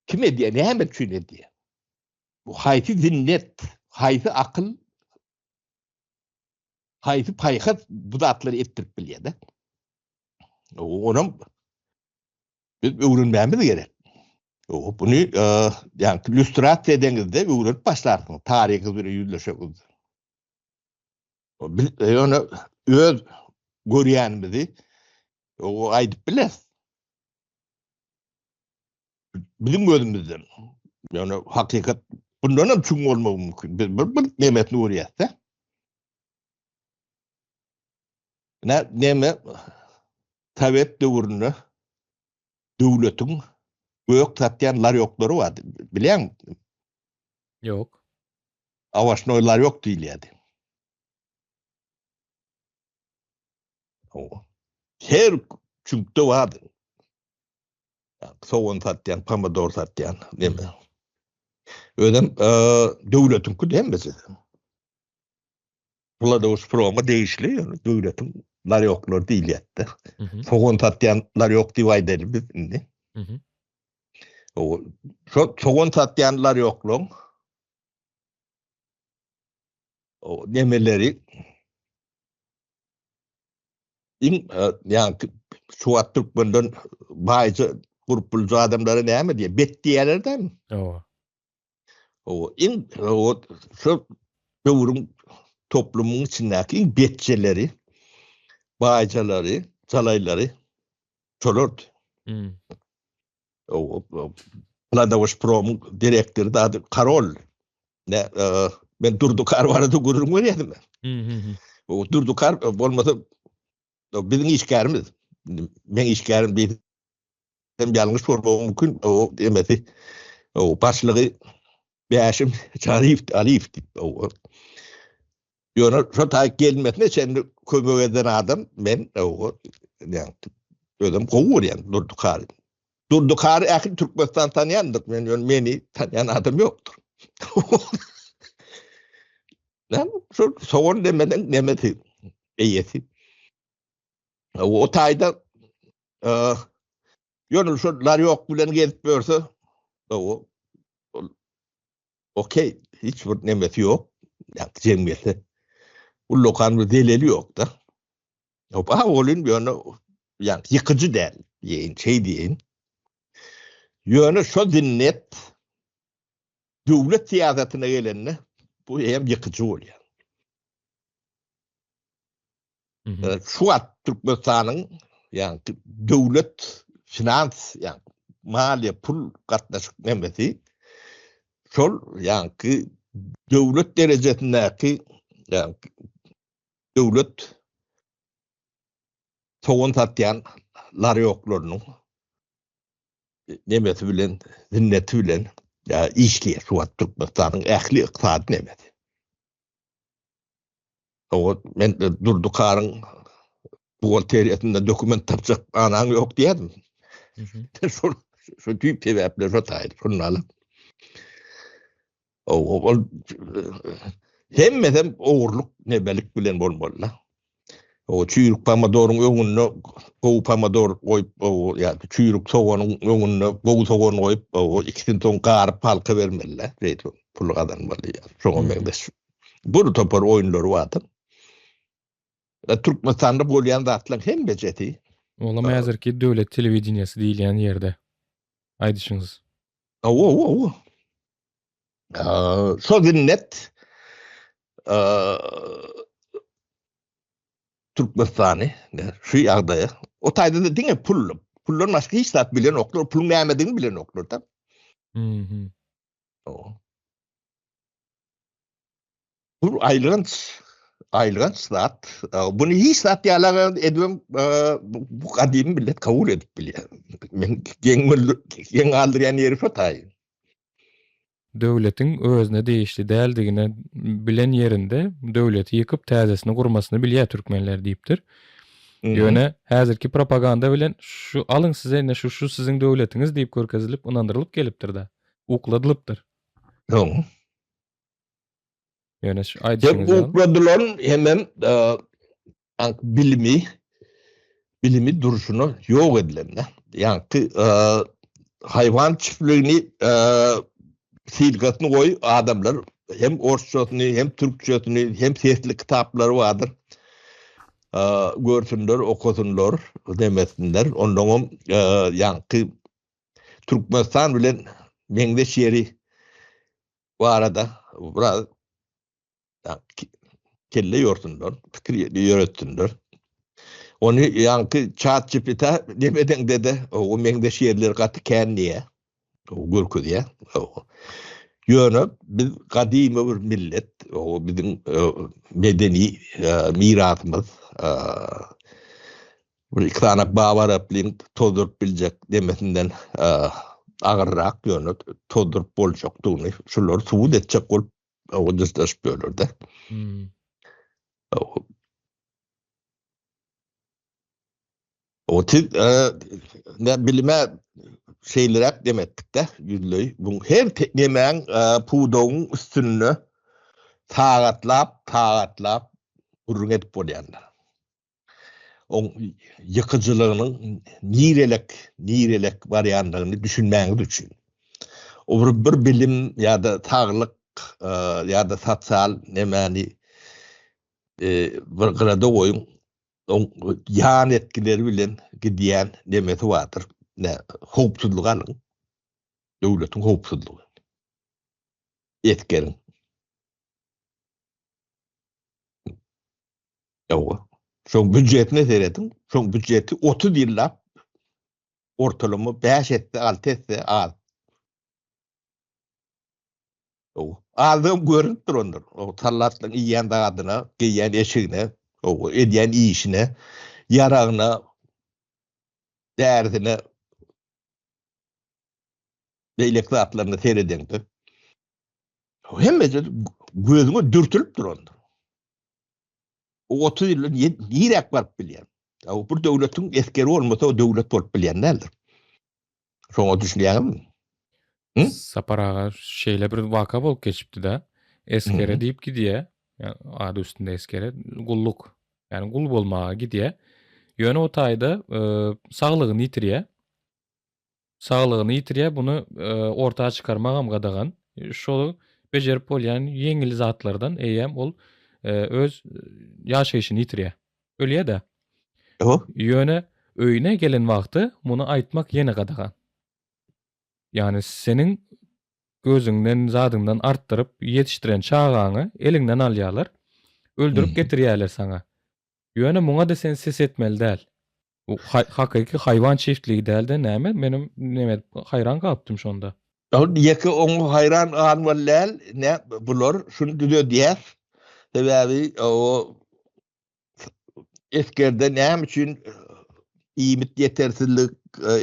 kim ediyor? Ne hemen şöyle ediyor? Bu hayfi zinnet, hayfi akıl, hayfi paykat bu zatları ettirip biliyor da. Onun biz öğrenmemiz gerek. Bunu yani illüstrasiýa edeniňizde öwrenip başlarsın. Tarihi bir ýüzleşek. Onu öz görýänimizi aýdyp biles. Bizim gözümizden. Yani hakikat bundan hem çuň bolmagy mümkin. Bir nemetni görýärse. Neme Sovet döwründe döwletiň gök satýan laryokları var. Bilýän? Yok. Avaşnoylar yok diýilýärdi. O. Her çünkde vardı. Soğan satyan, pomidor satyan. Neme. Ödem döwletiňki dembesi. Bular programa değişli. Döwletin laryoklar diýilýärdi. Hı hı. Soğan satyanlar yok diýip aýdary biz indi. Hı hı. O şo soğan satyanlar yokluň o nemeleri yani şu Türkmenden bazı gruplu adamları näme diýe? Bet diýerlerden. Owa. O şu döwrüň toplumyň içindäki betçileri, baýjaları, çalaýlary çolurdy. O Pladawaş Prom'un direktörü da Karol. Ne ben Durdukar barada gurur görýärdim. O Durdukar bolmasa bizim işgärimiz. Men işgärim diýdim. Hem ýalňyş bolmagy mümkin. O demesi. O başlygy Bäşim Şarif Alif diýip o. Ýöne şo taýyk gelmesine sen kömek eden adam men o ýa ödem gowurýan Durdukar. Durdukar ähli Türkmenistan tanıyandyk. Meni tanıyan adam yoktur. Lan şu soğan demeden nemeti eýesi. O taýda ýönül şu laryok bilen gezip berse o okey hiç bir nemeti yok. Yani cemiyeti. Bu lokan bir delili yok da. Opa olun ýöne yani yıkıcı değil. Şey deyin. Ýöne şu dinnet döwlet siýasatyna gelende bu hem yıkıcı bolýar. Şu Türkmenistanyň yani döwlet finans yani maliýe pul gatnaşyk nemesi şol yani döwlet derejesindäki yani döwlet soğan satyan laryoklarynyň nemesi bilen zinneti bilen ya işliýär şu Türkmenistanyň ähli ykdysady nemesi. O men Durdukaryň buhalteriýasynda dokument tapjak anaň ýok diýdim. Şu tüýp sebäpler şo taýdy. Şunu alyp. O hemmeden owurluk nebelik bilen bolmaly. O çüýrük pomodoryň öňüne gowy pomodor goýup o ya çüýrük soğanyň öňüne gowy soğan goýup o ikisini toň garyp halka bermeliler. Reýdi pul gazanmaly. Şoňa meňdeş. Bu topar oýunlary bardy. Türkmenistanda bolýan zatlar hem bejeti. Olam häzirki döwlet telewizionyasy diýilýän ýerde. Aýdyşyňyz. O. Şo dinnet Türkmenistany şu ýagdaýa o taýda da diňe pul. Pullar başga hiç zat bilen oklar, pulun nämedigini bilen oklar da. Bu aýlygynç zat. Bunu hiç zat ýalagan edibem bu gadymy millet kabul edip bilýär. Men geň aldyrýan ýeri şo taý. Döwletiň özüne değişli däldigine bilen ýerinde döwleti ýykyp täzesini gurmasyny bilýär türkmenler diýipdir. Ýöne häzirki propaganda bilen şu alyň size ne şu siziň döwletiňiz diýip görkezilip ynandyrylyp gelipdir da. Ukladylypdyr. Ýöne şu aýdyşyňyz. Ukladylan hemem bilimi duruşunu ýok edilen. Yani hayvan çiftligini silgasyny goý adamlar hem orsçasyny hem türkçesyni hem sesli kitaplary bardyr. Görsünler, okusunlar demesinler. Ondan yani Türkmenistan bilen meňdeş ýeri barada biraz kelle ýorsunlar, pikir ýöretsinler. Onu yani ChatGPT demeden dede o meňdeş ýerler gaty känniýe. O görkezýär. Ýöne biz gadymy bir millet, o bizim medeni mirasymyz, bir ikranak babar aplin tozurup biljek demesinden agyrrak ýöne toldurup boljakdygyny şular suwut etjek bolup o dysdaş bölürde. O ne bilime şeylerek demetdik de yüzlöy. Bu her nemen pudoň üstünü tagatlap urun edip bolýanlar. O yıkıcılığının nirelek barýandygyny düşünmäňiz üçin. O bir bilim ya da taglyk ya da sotsial nemani bir gyrada goýun yan etkileri bilen gidýän demeti vardır. Ne howpsuzlyk alyň. Döwletiň howpsuzlygy. Etkerin. Ýa-da şoň büdjetine seredim. Şoň büdjeti 30 ýyllap ortalama 5 etse 6 etse az. Aldığım görünüp durundur. O tallatlyň iýen dadyna, giýen eşigine, o edýän işine, yaragına, derdine, beýlek zatlaryny seredeňdir. Hemmesi gözüme dürtülüp durundur. O 30 ýyl nirek barıp bilýän. O bir döwletiň eskeri bolmasa o döwlet bolup bilýän nädir? Şoňa düşünýärmi? Sapar ağa şeýle bir waka bolup geçipdi-de. Eskere diýip gidýär. Yani ady üstünde eskere gulluk. Yani gul bolmaga gidýär. Ýöne o taýda saglygyny ýitirýär. Saglygyny ýitirýär, buny ortaga çykarmagam gadagan. Şolu bejerip bolýan ýeňil zatlardan eýem ol öz ýaşaýyşyny ýitirýär. Ölýär-de. Ýöne öýüne gelen wagty muny aýtmak ýene gadagan. Yani senin gözünden, zadyňdan artdyryp ýetişdiren çağaňy eliňden alýarlar, öldürüp getirýärler saňa. Ýöne muňa da sen ses etmeli däl. Bu hakyky haýwan çiftligi däl de näme? Menim haýran galypdym şonda. Ýeki oňa haýran almalylar, ne bular şunu diýär. Sebäbi o eskerde näme üçin iýmit ýetersizlik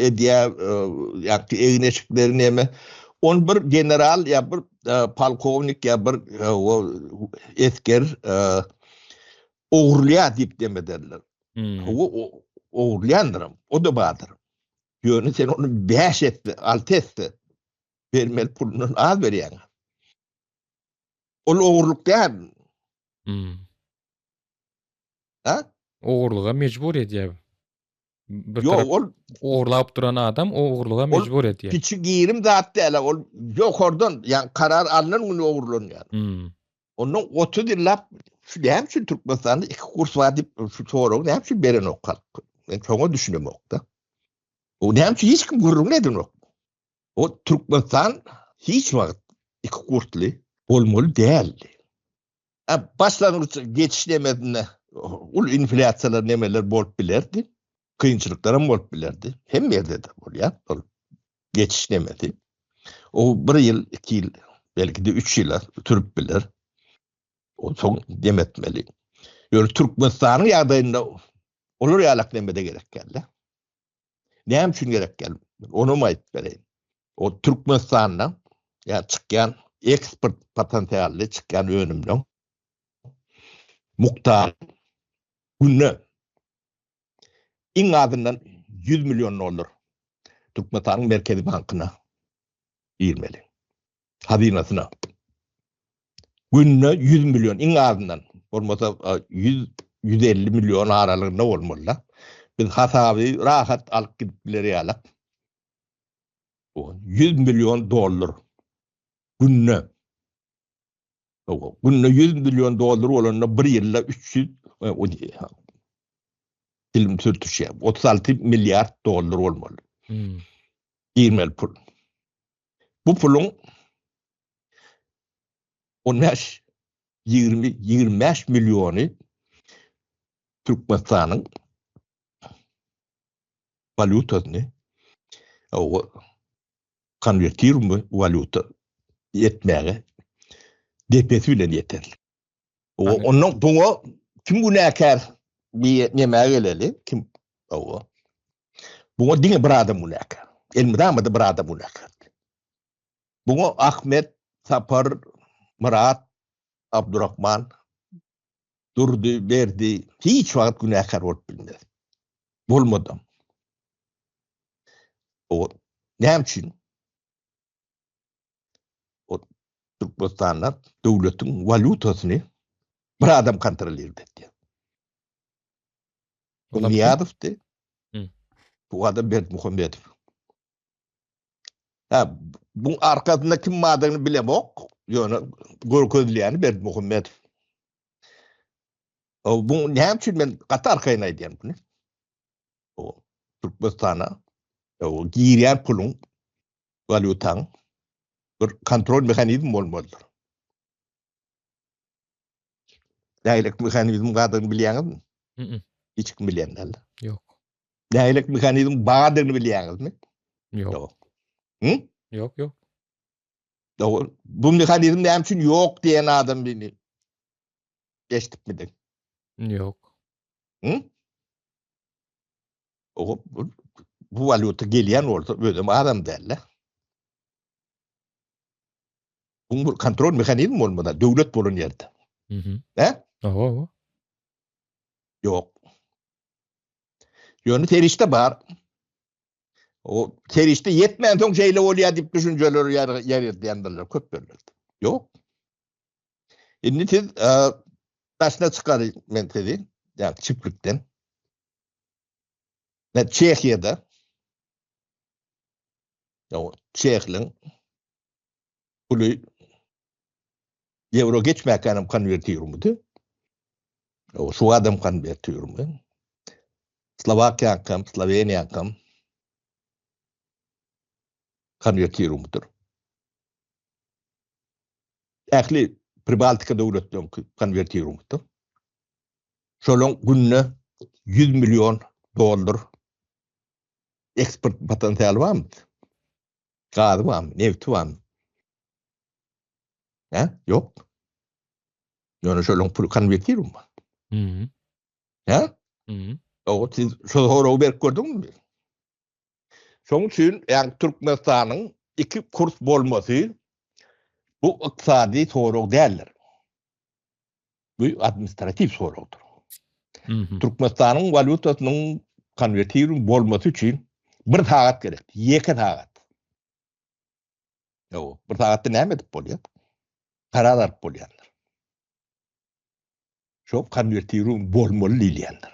edýär, ýa-da egineşikleri näme? On bir general ya bir polkovnik ya bir esker oğurlaya dip demederler. O oğurlayandır. O da bağdır. Yönü sen onu 5 etti, 6 etti. Vermeli pulunu az veriyen. O oğurluk değil. Ha? Oğurluğa mecbur edýär. Yok, oğurlap duran adam oğurluğa mecbur edýär. Kiçik girim zat değil. O yok oradan yani karar alınan onu oğurlanıyor. Onun 30 yıllap hem şu Türkmenistan'da 2 kurs var deyip şu soru hem şu beren okal. Ben çoğu düşünüyorum okta. O hem şu hiç kim gurur nedir o? O Türkmenistan hiç vakit 2 kurslu olmalı değildi. Başlangıç geçişlemediğinde ul inflasyalar nemeler bolup bilerdi. Kıyınçılıklara bolup bilerdi. Hem yerde de oluyor. Geçişlemedi. O 1 yıl, 2 yıl, belki de 3 yıl türüp bilir. O son demetmeli. Böyle Türkmenistan'ın yardayında olur yalak demede gerek geldi. Ne için gerek geldi? Onu mu ait vereyim? O Türkmenistan'dan ya çıkan eksport potansiyelli çıkan önümden muhtar günü in adından 100 milyon olur. Türkmenistan'ın Merkezi Bankı'na girmeli. Hazinasına. Gününe 100 milyon in adından. Olmasa 150 milyon aralığında olmalı. Biz hasabı rahat alıp gidipleri alıp 100 milyon dolar gününe. Gününe 100 milyon dolar olanına 1 yılda 300 film sürtüşü 36 milyar dolar olmalı. Girmeli pul. Bu pulun 25 milyonu Türkmenistan'ın valutasını o konvertir mi valuta yetmeye DP'si bile yeterli. Onun bunu kim günahkar bir yemeğe geleli kim o bunu dine bir adam günahkar. Elmidamada bir adam unakat. Bunu Ahmet, Sapar, Murat, Abdurrahman durdu, verdi. Hiç vakit günahkar olup bilmez. Bulmadım. O ne için? O Türkmenistan'la devletin valutasını bir adam kontrol etti. Bu Ola Niyadov'tu. Hı. Bu adam Berdimuhamedov. Ha, bunun arkasında kim madığını bilemok. Yani Gorkozliyani Berdimuhamedov. O bu ne için ben Katar kaynaydım bunu. O Türkmenistan'a o giriyen pulun valutan bir kontrol mekanizmi olmalıdır. Dahilik mekanizm kadını biliyorsunuz mu? Hı. Hiç kim bilenler. Yok. Dahilik mekanizm bağadığını biliyorsunuz mu? Yok. Yok. Hı? Yok. Doğru. Bu mekanizm ne için yok diyen adam beni geçtik mi de? Yok. Hı? Bu valuta geliyen orada böyle adam derler. Bu kontrol mekanizmi olmadan devlet bulun yerde. Hı. He? Oho. Yok. Yönü terişte var. O terişte yetmeyen son şeyle oluyor dip düşünceleri yer diyenler köp böyle. Yok. Şimdi siz başına çıkarı mentezi yani çiftlikten. Ne Çekya'da o Çekya'nın pulu euro geçmek kanım konvertiyorumu. O şu adam konvertiyorumu. Slovakya kam, Slovenya kam konvertiyorumdur. Ähli Pribaltika devletlerin konvertiyorumdur. Şolun günne 100 milyon dolar eksport potansiyeli var mı? Gazı var mı? Nefti var mı? He? Yok. Yani şolun pulu konvertiyorum var. Hı. He? Hı. O siz şu soruyu berip gördünüz mü? Şoň üçin yani Türkmenistan'ın iki kurs bolmasy bu iqtisadi sorag değildir. Bu administratif soragdır. Hı. Türkmenistan'ın valutasynyň konvertiyorum bolmasy üçin bir tagat gerek. Ýeki tagat. Ýa bir tagatda näme edip bolýar? Karar alyp bolýarlar. Şo konvertiyorum bolmaly diýilýändir.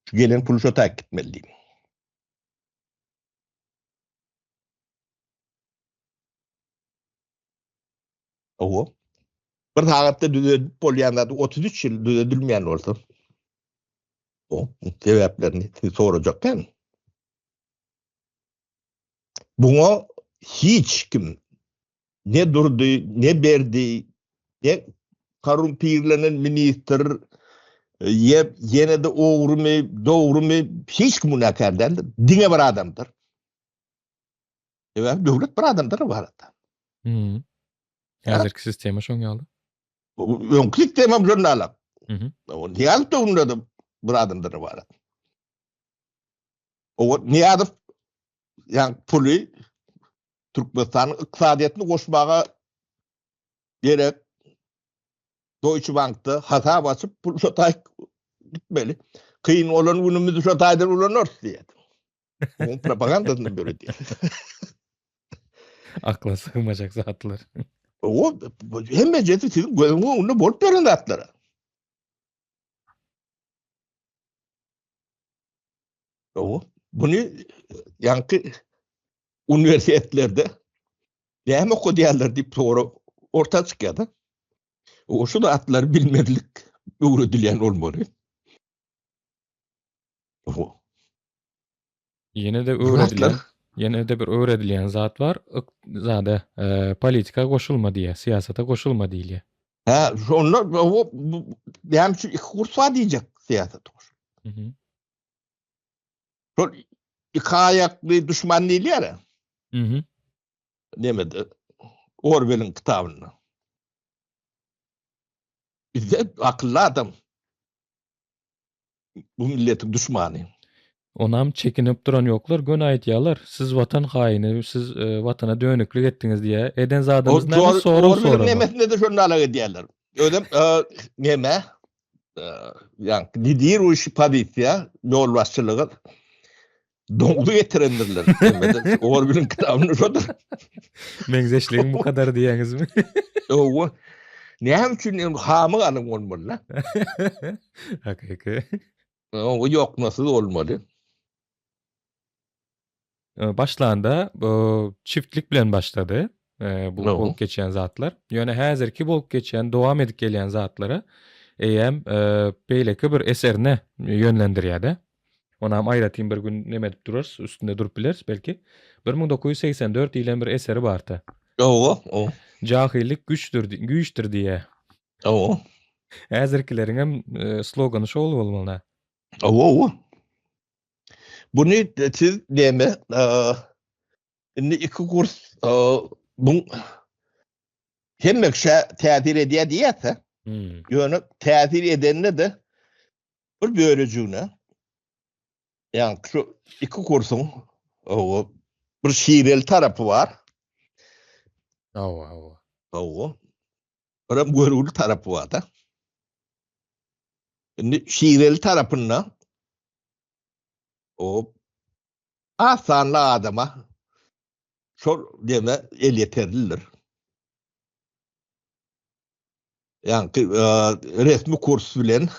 Şu gelen pul şo tak gitmeli. Owo. Bir tagatda düzedip bolýanlar 33 ýyl düzedilmeýän bolsa. O sebäplerini sorajakkan. Buna hiç kim ne durdu, ne berdi, ne korumpirlenen minister, yine de oğru mu, doğru mu, hiç kim münakar değildir. Dine bir adamdır. Evet, devlet bir adamdır var hatta. Hı. Ya, Häzirki sistema şoň ýaly. önklik demem jurnalım. Hı. O Niyazov da onda da bir adamdır var. O Niyazov yani pulu Türkmenistan'ın iktisadiyetini koşmağa gerek Deutsche Bank'ta hata basıp pul şotay gitmeli. Kıyın olan günümüzü şotaydan ulanır diye. Onun propagandasını böyle diye. Akla sığmajak zatlar. O hem beceri sizin gözünün önüne bolup verin atlara. O bunu yankı üniversitelerde hem okudiyalar deyip sonra orta çıkıyordu. O şu da atları bilmedilik öğretilen olmalı. O Ýene de atlar bir öwredilýän zat bar. Zada politika goşulma diýe, siyasata goşulma diýilýär. ha onlar o hem şu iki kurs var diyecek siyaset. Hı hı. Şu iki ayaklı düşman değil ya. Hı hı. Demedi. Orwell'in kitabını. Bizde akıllı adam. Bu milletin düşmanı. Onam çekinip duran yoklar, gön aýtýarlar. Siz watan haýyny, siz watana dönüklik etdiňiz diýe. Eden zadymyz näme sorum Orbilim sorama. nemesinde de şonu ala edýärler. Ödem neme yani didir o işi padisya yol başçılığı doňdu getirendirler. Demede Orbilim kitabını şodur. Meňzeşligiň bu kadar diýeňizmi? O näme üçin hamy ganyň bolmaly? Hakika. O yok nasıl olmalı? Başlanda çiftlik bilen başlady. Bu No. bolup geçen zatlar. Ýöne häzirki bolup geçen, dowam edip gelýän zatlara eýem beýleki bir eserine ýönlendirýärdi. Onam aýratyn bir gün neme edip durars, üstünde durup bilers belki. 1984 ýylyň bir eseri bardy. O. Jahillik güýçdir diýe. O. Häzirkilerin hem slogany şol bolmaly. O. Bunu siz neme indi iki kurs bu hemmekşe täsir edýär diýerse, ýöne täsir edenine de bir bölejüne yani şu iki kursun bir şiirel tarafı var. O. Bir görüldü tarafı var da. Şimdi şiirel tarafına o asanlı adama şol deme el yeterlidir. Yani resmi kurs bilen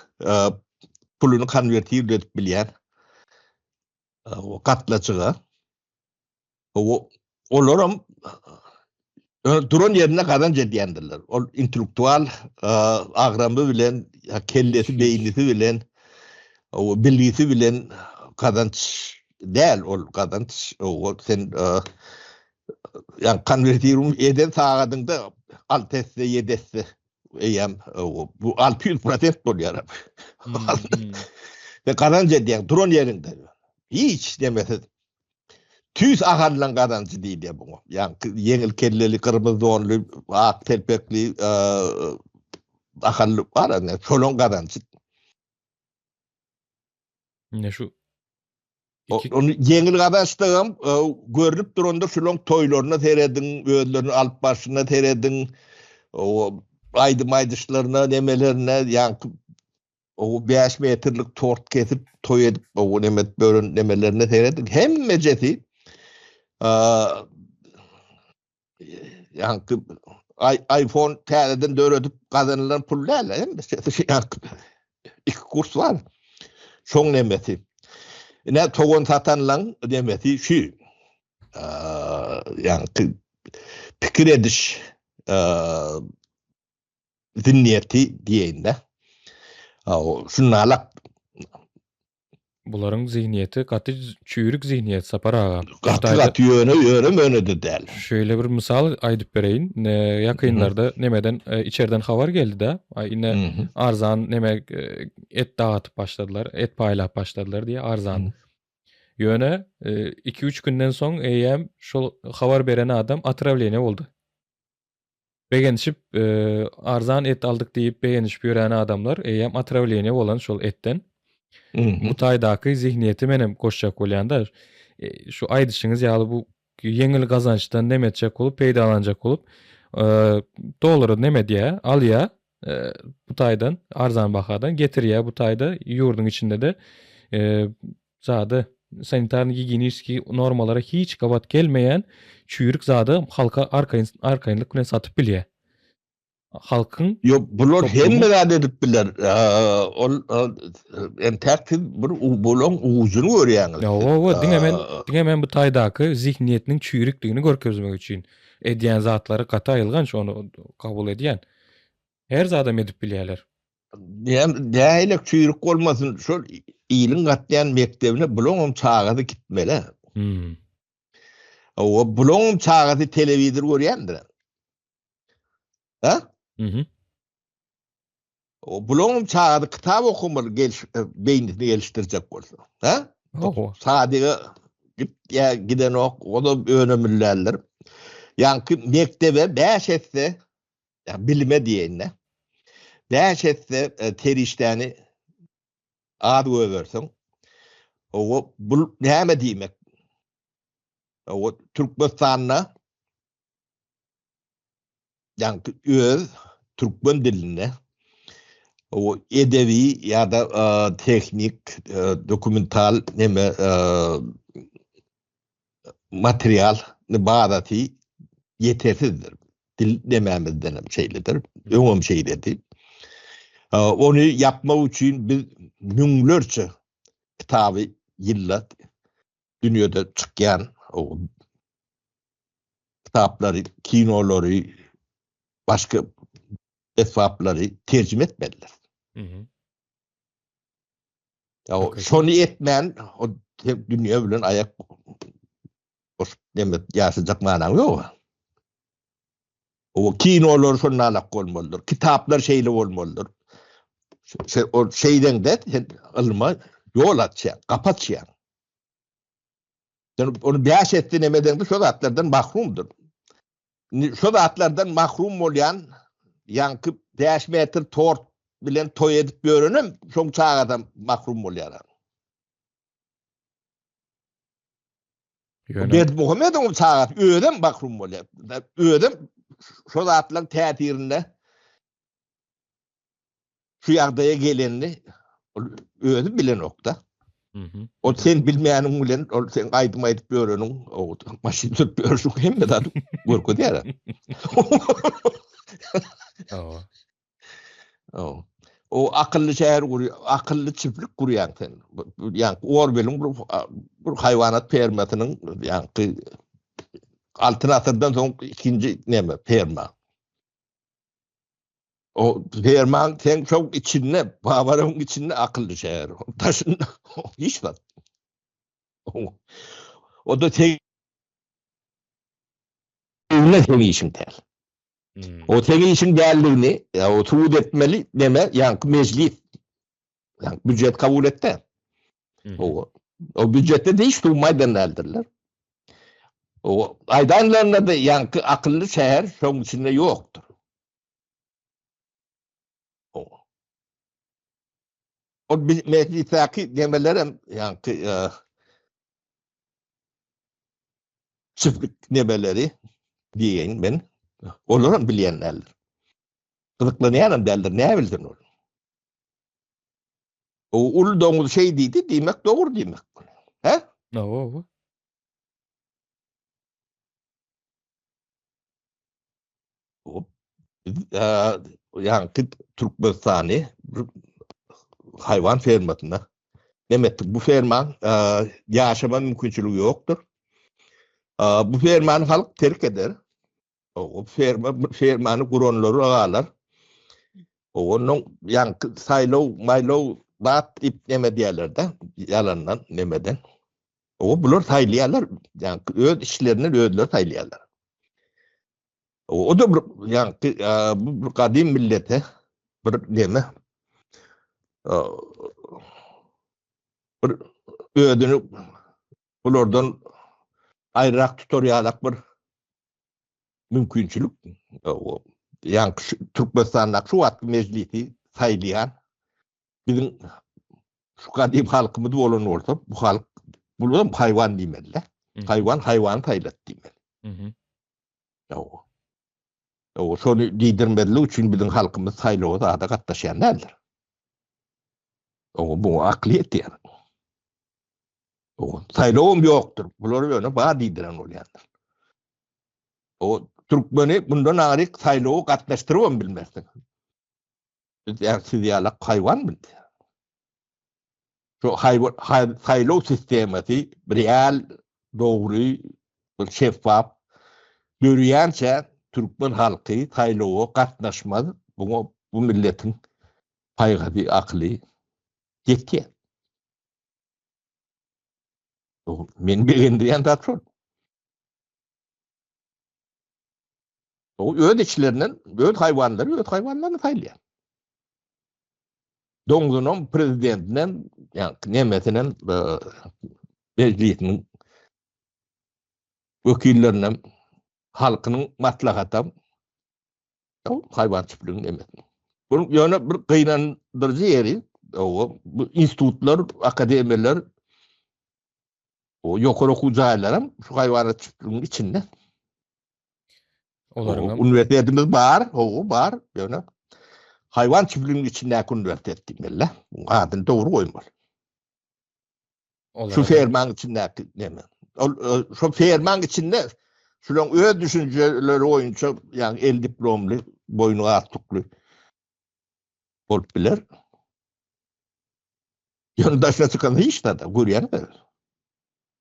pulunu konvertir edip bilýän o katlaçıga o olaram duran yerine kazanç edýändirler. O intellektual agramı bilen, kellesi, beýnisi bilen, o bilgisi bilen kazanç däl ol kazanç. O sen yani konvertirum eden sağadyňda 6 7 eýem bu 600% bolýar. Ve kazanç edýän duran yerinde hiç demese tüs aharlan kazançı diýdi bu. Yani yeňil kelleli, kırmızı donly, ak telpekli aharly var ene, şolon kazançy. Ne şu Onu yeňil kazançdygam görünüp duranda şolon toýlaryna seredin, öýlerini alyp başyna seredin, o aýdy-maýdyşlaryna, nemelerine yani o 5 metrlik tort kesip toy edip o nemet börün nemelerine seredin. Hemmejesi yani iPhone täzeden döredip kazanılan pullarla hemmejesi iki kurs var. Şoň nemesi. Ne togon satanlan demesi şu yani pikir ediş zinniyeti diýeýinde. Şunalak Bularyň zihniyeti gaty çüýrük zihniyet sapar aga. Gaty ýöne däl. Şöyle bir misal aýdyp bereýin. Ýakynlarda nemeden içeriden habar geldi-de. Ine arzan neme et dağıtıp başladylar, et paýlap başladylar diye arzan. Ýöne 2-3 günden soň eýem şol habar beren adam atravlene boldy. Begenişip arzan et aldık diýip begenişip ýören adamlar eýem atravlene bolan şol etten bu taýdaky zihniyeti menem goşjak bolýanda şu aýdyşyňyz ýaly bu yeňil gazançdan nemetjek bolup peýdalanjak bolup dolary neme diýe alýa bu taýdan arzan bahadan getirýär bu taýda ýurdun içinde de zady sanitar gigieniski normalara hiç gabat gelmeyen çüýrük zady halka arkaýynlyk bilen satyp bilýär. Halkın Yo bular hemme edip biler. En tertip bir bolon uzuny görýäňiz. Diňemen bu taýdaky zihniyetiniň çüýrükligini görkezmek üçin edýän zatlary gata aýylgan şonu kabul edýän. Her zadam edip bilýärler. Däýle çüýrük bolmasyn şol ýylyň gatýan mektebine bulon çağaty gitmeli. O bulon çağaty telewizor görýändir. Ha? O bulon çağaty kitap okumaly beýnini gelişdirjek bolsa. Ha? Sadygy giden o da önemliler. Yani mektebe 5 etse yani bilime diýende 5 etse terişdäni ad göwersen O bu näme diýmek? O Türkmenistan'a yani öz Türkmen diline o edebi ya da teknik dokumental neme materyal bağdatı yetersizdir. Dil dememizden şeylidir. Öňüm şeyledi. Onu yapmak için biz müňlerçe kitabı yıllar dünyada çıkan o kitapları, kinoları, başka esvapları tercüme etmediler. Mhm. Ya şonu etmen o dünya bilen ayak demek yaşayacak manam yok. O kinolar şonalak bolmalıdır. Kitaplar şeyli bolmalıdır. O şeyden de alma yol açacak, kapatacak. Yani onu beyaş etti nemeden de şu zatlardan mahrumdur. Şu zatlardan mahrum olan yankı beyaş metr tort bilen toy edip görünüm şoň çağadan mahrum bolýar. Ýöne Berdi Muhammed o çağat ödem mahrum bolýar. Ödem şu zatlaryň täsirinde şu ýagdaýa gelenini özü bilen okda. Mhm. O sen bilmeýäniň bilen o sen aýdyp aýdyp görüniň o maşyn sürüp görüşüň hemme de görke diýär. Oh. O o akıllı şäher gurýar, akıllı çiftlik gurýan sen. Yani Orwell'in bir hayvanat fermasynyň ýa-ni altyn asyrdan soň ikinji näme ferma. O ferman sen çok içinde, babaryň içinde akıllı şäher. Taşın hiç var. O da teňle teňi işin tel. O teňi işin däldigini o tuğut etmeli deme ýa-ni meclis ýa-ni büdjet kabul etdi. O büdjette de hiç tuğmaýdan däldirler. O aýdanlarynda da ýa-ni akıllı şäher şoň içinde ýokdur. O meclisdäki demelerem ýa-ni çiftlik nemeleri diýen men olaram bilýänler. Gyzyklanýaram däldir, näme bilsin ol. O ul doňuz şey diýdi, diýmek dogry diýmek. He? Oh. O ýa-ni Türkmenistany hayvan fermasyna demek bu ferman ýaşama mümkinçiligi ýokdur. Bu fermany halk terk eder. O fermany guranlary agalar. Onuň ýa-ni saýlaw, maýlaw bat ip neme diýerler-de, ýalandan nemeden. O bular saýlaýarlar, ýa-ni öz işlerini özleri saýlaýarlar. O da ýa-ni bu bir kadim millete bir neme bir ödünü bulardan aýrak tutarýarlyk bir mümkinçilik. Yani Türkmenistan'da şu wagt meclisi saýlayan bizim şu kadim halkymyz bolan bolsa bu halk bular hayvan diýmeli. Haywan saýlat diýmeli. O şonu diýdirmeli üçin bizim halkymyz saýlawda da gatnaşýanlar. O bu akliýet diýer. O saýlawum ýokdur. Bular ýöne ba diýdiren bolýarlar. O Türkmeni bundan aýryk saýlawy gatnaşdyrywam bilmezdi. Siz ýaly haywan bildi. Şu saýlaw sistemati real, dogry, şeffaf görýänçe Türkmen halky saýlawa gatnaşmaz. Bu milletin paýgaty akly ýetdi. O men begendiýän zat şol. O öz içlerinden öz hayvanlarını saýlaýar. Doňdunyň prezidentinden ýa nemetinden meclisiniň wekillerinden halkynyň maslahatam o haywan çiftligini emedi. Bunun ýöne bir gynandyrjy ýeri o bu institutlar, akademiýalar O ýokary hujaýlaram şu haýwanat çiftliginiň içinde. Olaryňam Üniversitetimiz bar, bar. Ýöne haýwan çiftliginiň içindäki üniversitet diýmeli. Adyny dogry goýmaly. Şu olaryň fermaň içindäki näme? Şu fermaň içinde şulan öz düşünjeleri boýunça ýani el diplomly, boynu artykly bolup biler. Ýöne daşna çykan hiç nada, görýär.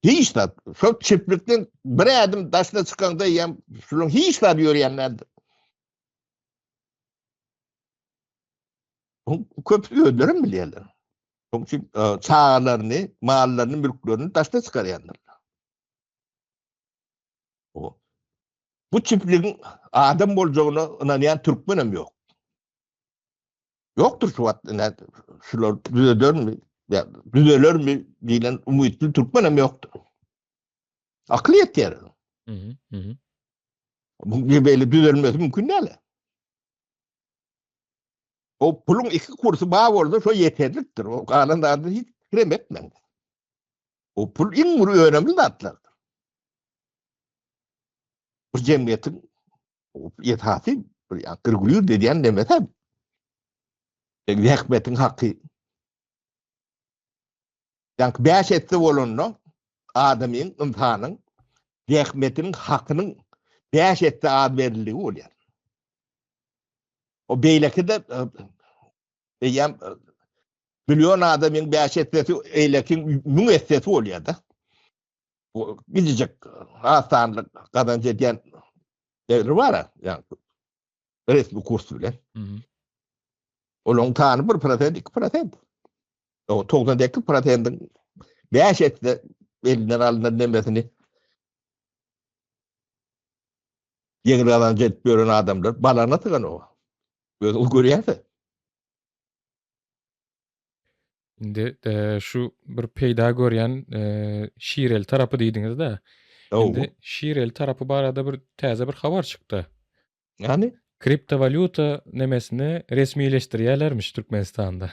Hiç nada. Şu çiftlikden bir adım daşna çykanda ýam şulan hiç nada ýörýänler. Köp ödlerim bilýärler. Çünkü çağlarını, mallaryny, mülklerini daşna çykarýanlar. Bu çiftliğin adam boljagyna ynanýan türkmenem ýok. Ýokdur şu wagtda şular düzelermi? Ya düzelermi diýilen umytly türkmenem ýokdur. Akly ýetýär. Bu beýle düzelmesi mümkin däl. O pulun iki kursy bar bolsa şo ýeterlikdir. O galanlarda hiç kirem etmez. O pul iň önemli zatlardır. Bu jemgyýetiň ýetaty bir ýakyrgylýar diýen demesem. Häkmetiň haky. Ýa-ni bäş etse bolanyň adamyň, insanyň häkmetiniň hakynyň bäş etse ad beriligi bolýar. O beýlekde ýam milyon adamyň bäş etsesi eýlekiň müň etsesi bolýar da. O gidijek asanlyk kazanç edýän devri bar ya. Resmi kurs bilen. Olaň tany 1%, 2%. O 92%'ın bäş etse elinden alınan demesini ýeňil kazanç edip beren adamlar balana tygan o. Öz görýärse. Indi şu bir peýda görýän şiirel tarapy diýdiňiz-de. Indi şiirel tarapy barada bir täze bir habar çykdy. Yani Kriptovalyuta nemesini resmileşdirýärlermiş Türkmenistanda.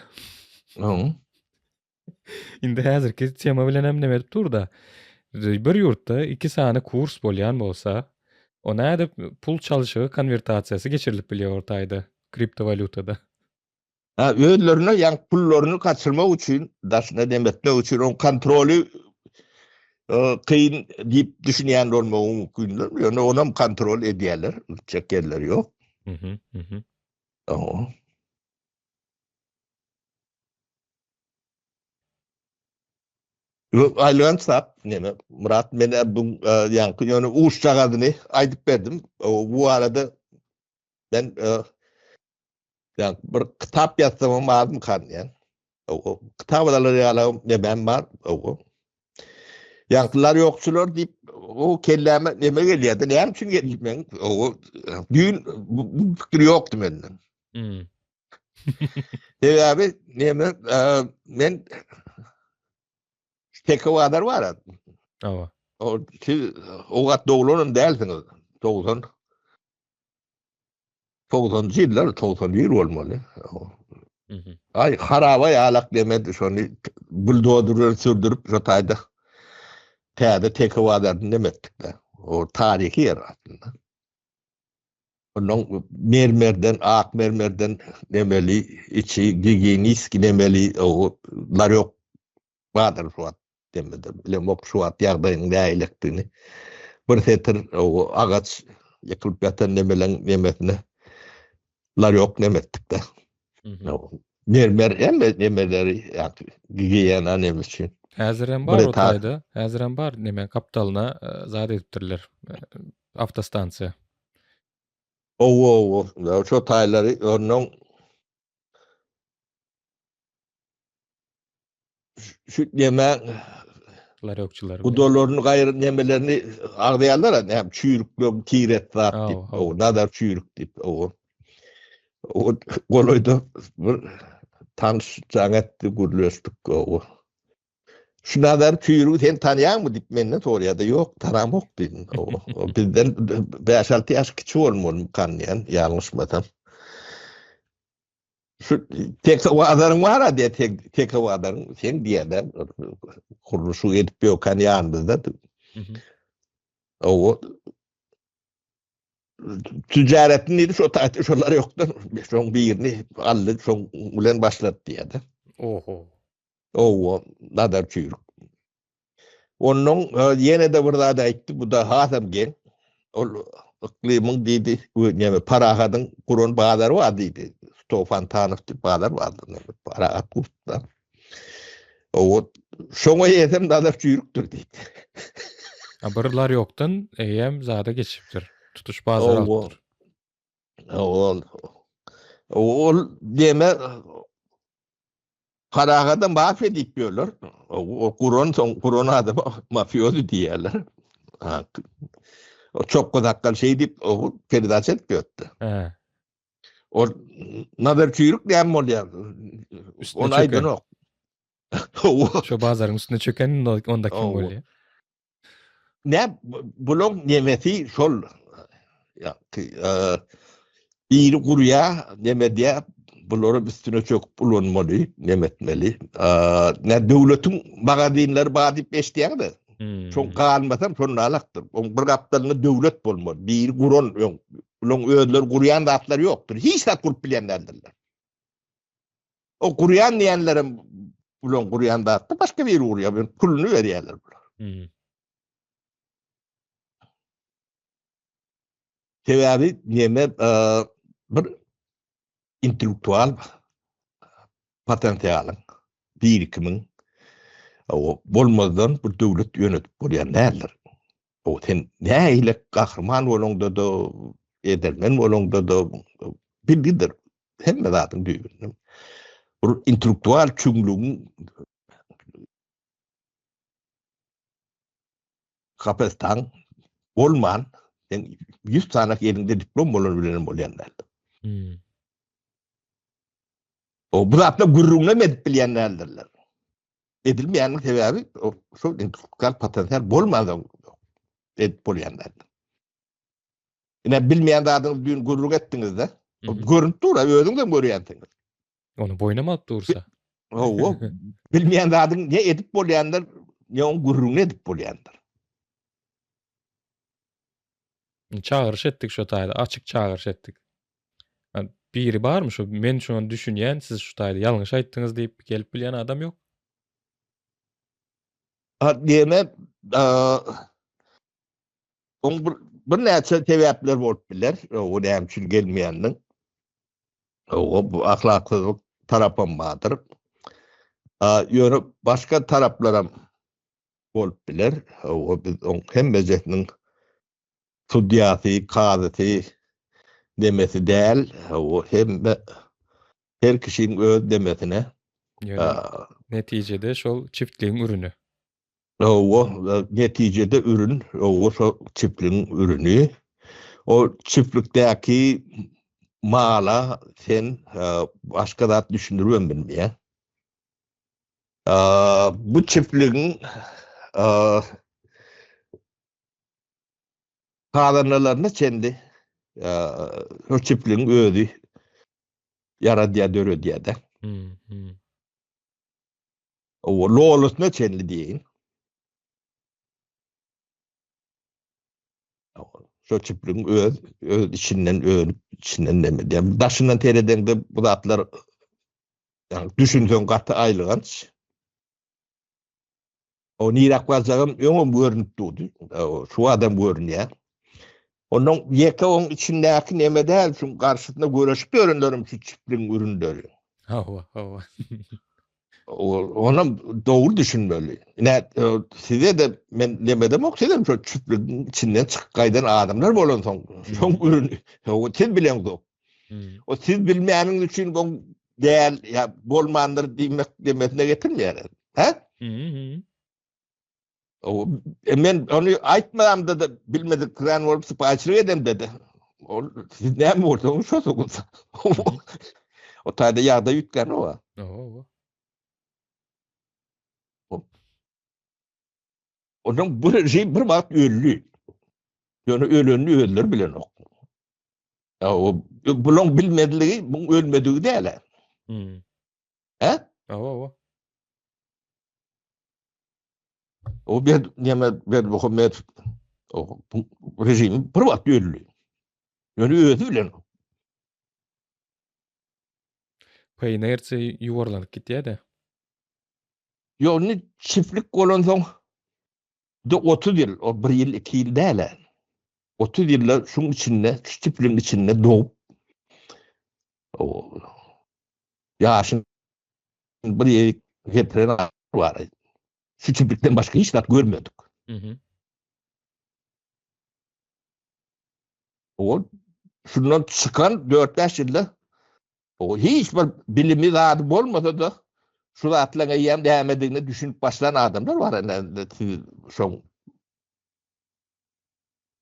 Indi häzirki tema bilen hem neme turda. Bir ýurtda iki sany kurs bolýan bolsa, ona edip pul çalyşygy konvertasiýasy geçirilip bilýär ortaýda kriptovalyutada. Özlerine ýa pullaryny kaçırmak üçin, daşna demetmek üçin on kontrolü kıyın diýip düşünýän bolmagy mümkindir. Ýöne onam kontrol edýärler, çekerler ýok. Aýlan sap, neme, Murat mene bu ýa-ni uşçagadyny aýdyp berdim. Bu arada ben ýa bir kitap ýazsam mazmum kanýan. O kitaplar ýalam nemem bar. Ýankylar ýokçular diýip o kelleme neme gelýärdi. Näme üçin gelýär? O düýün bu pikir ýokdy menden. Abi neme men tekwadar bar. Awa. O gat doglanyn dälsiňiz. 90 ýyllar 91 bolmaly. Ay haraba ýalak demedi şonu buldozer sürdürüp şu taýda täze tekwadar demetdik de. O tarihi yer aslında. Onun mermerden, ak mermerden demeli, içi gigiyeniski demeli, o laryok vardır şu at demedim. Lemok şu at ýagdaýyň näýilikdigini. Bir setir o agaç ýykylyp ýatan nemesine laryok demetdik de. Mermer nemeleri gigiyen nemiz için. Häzirem bar ortaýda, häzirem bar neme kapitalyna zat edipdirler. Avtostansiýa. Şu taýlary örnüň şu neme Laryokçular. bu dolarını gaýry nemelerini agdaýarlar hem çüýrükli tiret zat diýip, o nadar çüýrük diýip o goloyda bir tanış jaňatdy gürleşdik o. Şu nadar çüýrügi sen tanýarmy diýip menden soraýardy. Ýok, tanamok diýdim. O bizden 5-6 ýaş kiçik bolmaly kanýan, ýalňyşmasam. şu tek vadarın var ha diye tek vadarın sen diye de kuruluşu edip yok hani yanında da Hı hı. o ticaretin neydi şu tahtı şolar yoktu. Son birini aldı son ulen başladı diye de. Oho. O nadar çürük. Onun yine de burada da ayıttı. Bu da hatam gen. O iklimin dedi. Yani Paraha'nın kurun bağları vardı. Stofan tanıftı bağlar vardı. Paraha kurtlar. O şoňa ýetsem nadar çürüktür dedi. Abırlar yoktan eýem zada geçipdir. Tutuş bazar O alıpdyr. o o deme Paraha'da mahvedip diyorlar. O kurun adamı mafyozu diyorlar. Ha, o çok kodakkal şey deyip o peridaç etmiyordu. He. O naber çürük diyem oluyor. Üstüne Onaydın çöken. o. O, Şu bazarın üstüne çöken onda kim o, bolýar? ne bulun nemeti şol. Ya, iri kuruya nemediye bulları üstüne çok bulunmalı, nemetmeli. Ne devletin bagadinleri badip beştiyen de. Şon kalmasam şonun alaktır. On bir kaptanına devlet bolmalı. Bir kurun yok. Ulan ödler kuruyan da atları yoktur. Hiç de kurup bilenlerdirler. O kuruyan diyenlerin ulan kuruyan da attı başka bir kuruyor. Pulunu veriyorlar. Hmm. Sebebi yeme bir intelektüel potansiyelin birikimin o bolmadan bir devlet yönetip kuruyan derler. O sen ne ile kahraman olanda da edermen olanda da bildidir. Hem de zaten düğün. Bir intelektüel çümlüğün kapasitan olman sen 100 tane elinde diplom olabilen. Hmm. O bu zaten gururuna medip bilenlerdirler. Edilmeyenin sebebi o şu intelektüel potansiyel bolmadan edip bilenlerdir. Yine bilmeyen de adını düğün gururluk ettiniz de görüntü dura özünden görüyentiniz. Onu boyuna mı alıp dursa? O bilmeyen de adını ne edip bolyanlar ne on gururunu edip bolyanlar. Çağırış ettik şu taýda, açyk çağırış etdik. Biri barmy şu men şonu düşünýän, siz şu taýda ýalňyş aýtdyňyz diýip gelip bilýän adam ýok. Diyeme on bir näçe sebäpler bolup biler. O näçe gelmeýändiň. O bu ahlaksyzlyk tarapam badyr. Ýöne başga taraplara bolup biler. O biz on hem mezetiniň sudiýasy, kazaty demesi däl. O hem de her kişiň öz demesine. Ýöne netijede şol çiftliğin ürünü. O neticede ürün, o çiftliğin ürünü. O çiftlikteki mala sen başka da düşündürüyorum bilmeye. Bu çiftliğin kazanlarını kendi o çiftliğin özü yaradıya dörü diye de. O loğlusuna kendi deyin. Şu çiftliğin öz içinden demedi. Yani daşından tereden de bu da atlar yani düşünsen katı aylığınç. O nirak vazağım yoğun görünüp durdu. Şu adam görünüyor. Onun yeka onun içindeki nemede şu karşısında görüşüp görünürüm şu çiftliğin ürünleri. Hava. Ona doğru düşünmeli. Ne size de ben demedim o dedim şu çiftliğin içinden çıkıp kaydan adamlar bolan son ürün. O siz bilen o. O siz bilmeyenin için bu değer ya bolmandır demesine getirmeyer. Ha? O men onu aytmadam da bilmedik kıran olup siparişlik edem dedi. O siz ne mi oldunuz şu sokulsa. O tayda yağda yutkan o. Onun bu şey bir vakit ölü. Yani ölünü öldür bilen o. O bunun bilmediği, bunun ölmediği değil. Hmm. He? Owo. O bir bu hükümet o rejim privat yönlü. Yani özü bilen. Peýnerçe ýuwarlanyp gitýär-de. Ýöne çiftlik bolan soň de 30 ýyl, o 1 ýyl 2 ýyl däle. 30 ýyllar şuň içinde, çiftligiň içinde doğup o ýaşyny bir ýere getiren bar. Şu çiftlikden başka hiç zat görmedik. Mhm. O şundan çıkan 4-5 ýylda o hiç bir bilimi zady bolmasa da şu zatlaryň ýem dämedigini düşünüp başlayan adamlar var. Şoň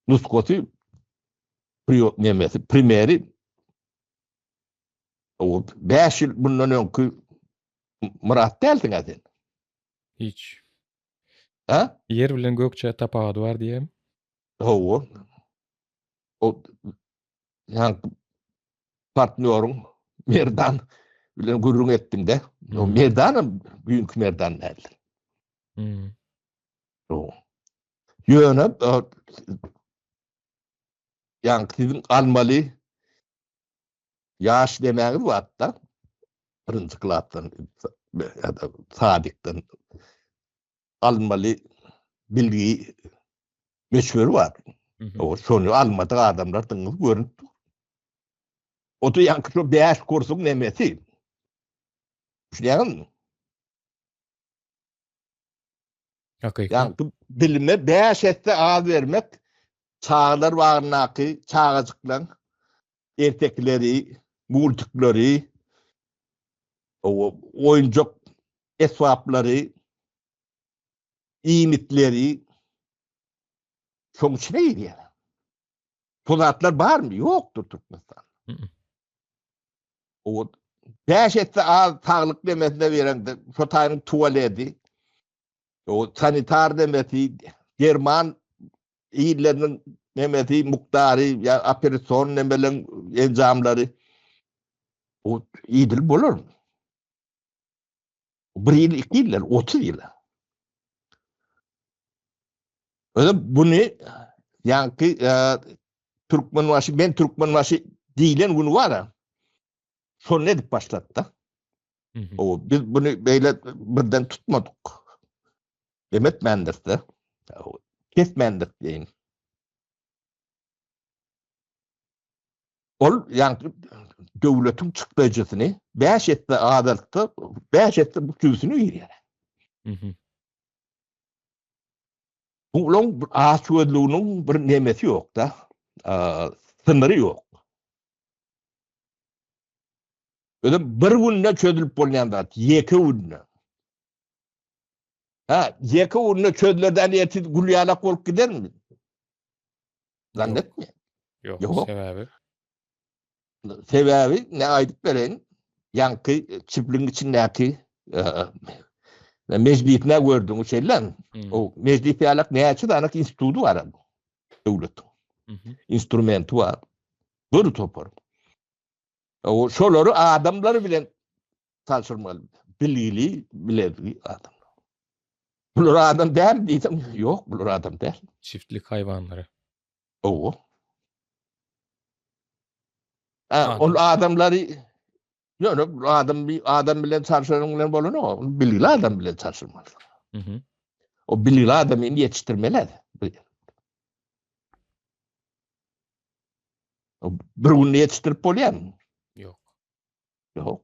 nuskoty primeri o 5 ýyl bundan öňkü Murat däldiň aden. Hiç. Ha? Yer bilen gökçe tapawady bar diýem. O yani partnörüm Merdan bilen gurrun ettim de. O Mhm. Merdanım büyük Merdan däldi. Hmm. O ýöne yani sizin almaly ýaş demäňiz wagtda birinji klasdan ya da sadykdan almaly bilgi meşhur var. Mhm. O şonu almadı adamlar tıňyz görüp dur. O da ýanky şu 5 kursyň nemesi. Şuňaňyz Hakyky. ýanky bilime 5 etse az bermek çağlar wagtyndaky çağajyklar ertekleri, multikleri, o oyuncak eswaplary, imitleri şoň içine girýär. Pozatlar barmy? Ýokdur Türkmenistan. Mhm. O 5 etse az sağlyk demesine berende şo taýyň tuvaleti, o sanitar demesi, German ýerleriniň nemesi muktary ya operasyon nemeleň enjamlary o ýydyl bolar. 1 ýyl 2 ýyl 30 ýyl. Öyle bunu ýanky Türkmenbaşy, ben Türkmenbaşy diýilen gün var. Şonu edip başlatdy. Mhm. O biz bunu beýle birden tutmadyk. Demet mendirdi. Kesmendik diýin. Ol ýanky döwletiň çykdyjysyny 5 etse adalykda 5 etse bu küsünü ýerýär. Mhm. Bu ulan aşwedlüğünün bir nemesi ýok da. Sınırı ýok. Öyle bir günde çözülüp bolýan zat, 2 günde. Ha, 2 günde çözülerden ýeti gulýalak bolup gidermi? Zannetme. Ýok, Ýok. sebäbi. Sebäbi ne aýdyp beren? Ýanky çiftligiň içindäki meclisine gördüň şeýler. Hmm. O meclis ýalak näçe danak institutu var. Döwlet. Mhm. Instrumenti var. Bir topar. O şolary adamlar bilen taşyrmaly. Bilgili, biledigi adam. Bular adam däl diýsem, ýok, bular adam däl. Çiftlik hayvanları. O. Adam. Ol adamlary ýöne adam bilen çarşyryň bilen bolan o, bilgili adam bilen çarşyrmaly. Mhm. O bilgili adamy ýetişdirmeli. O bir günde ýetişdirip bolýarmy? Ýok. Ýok.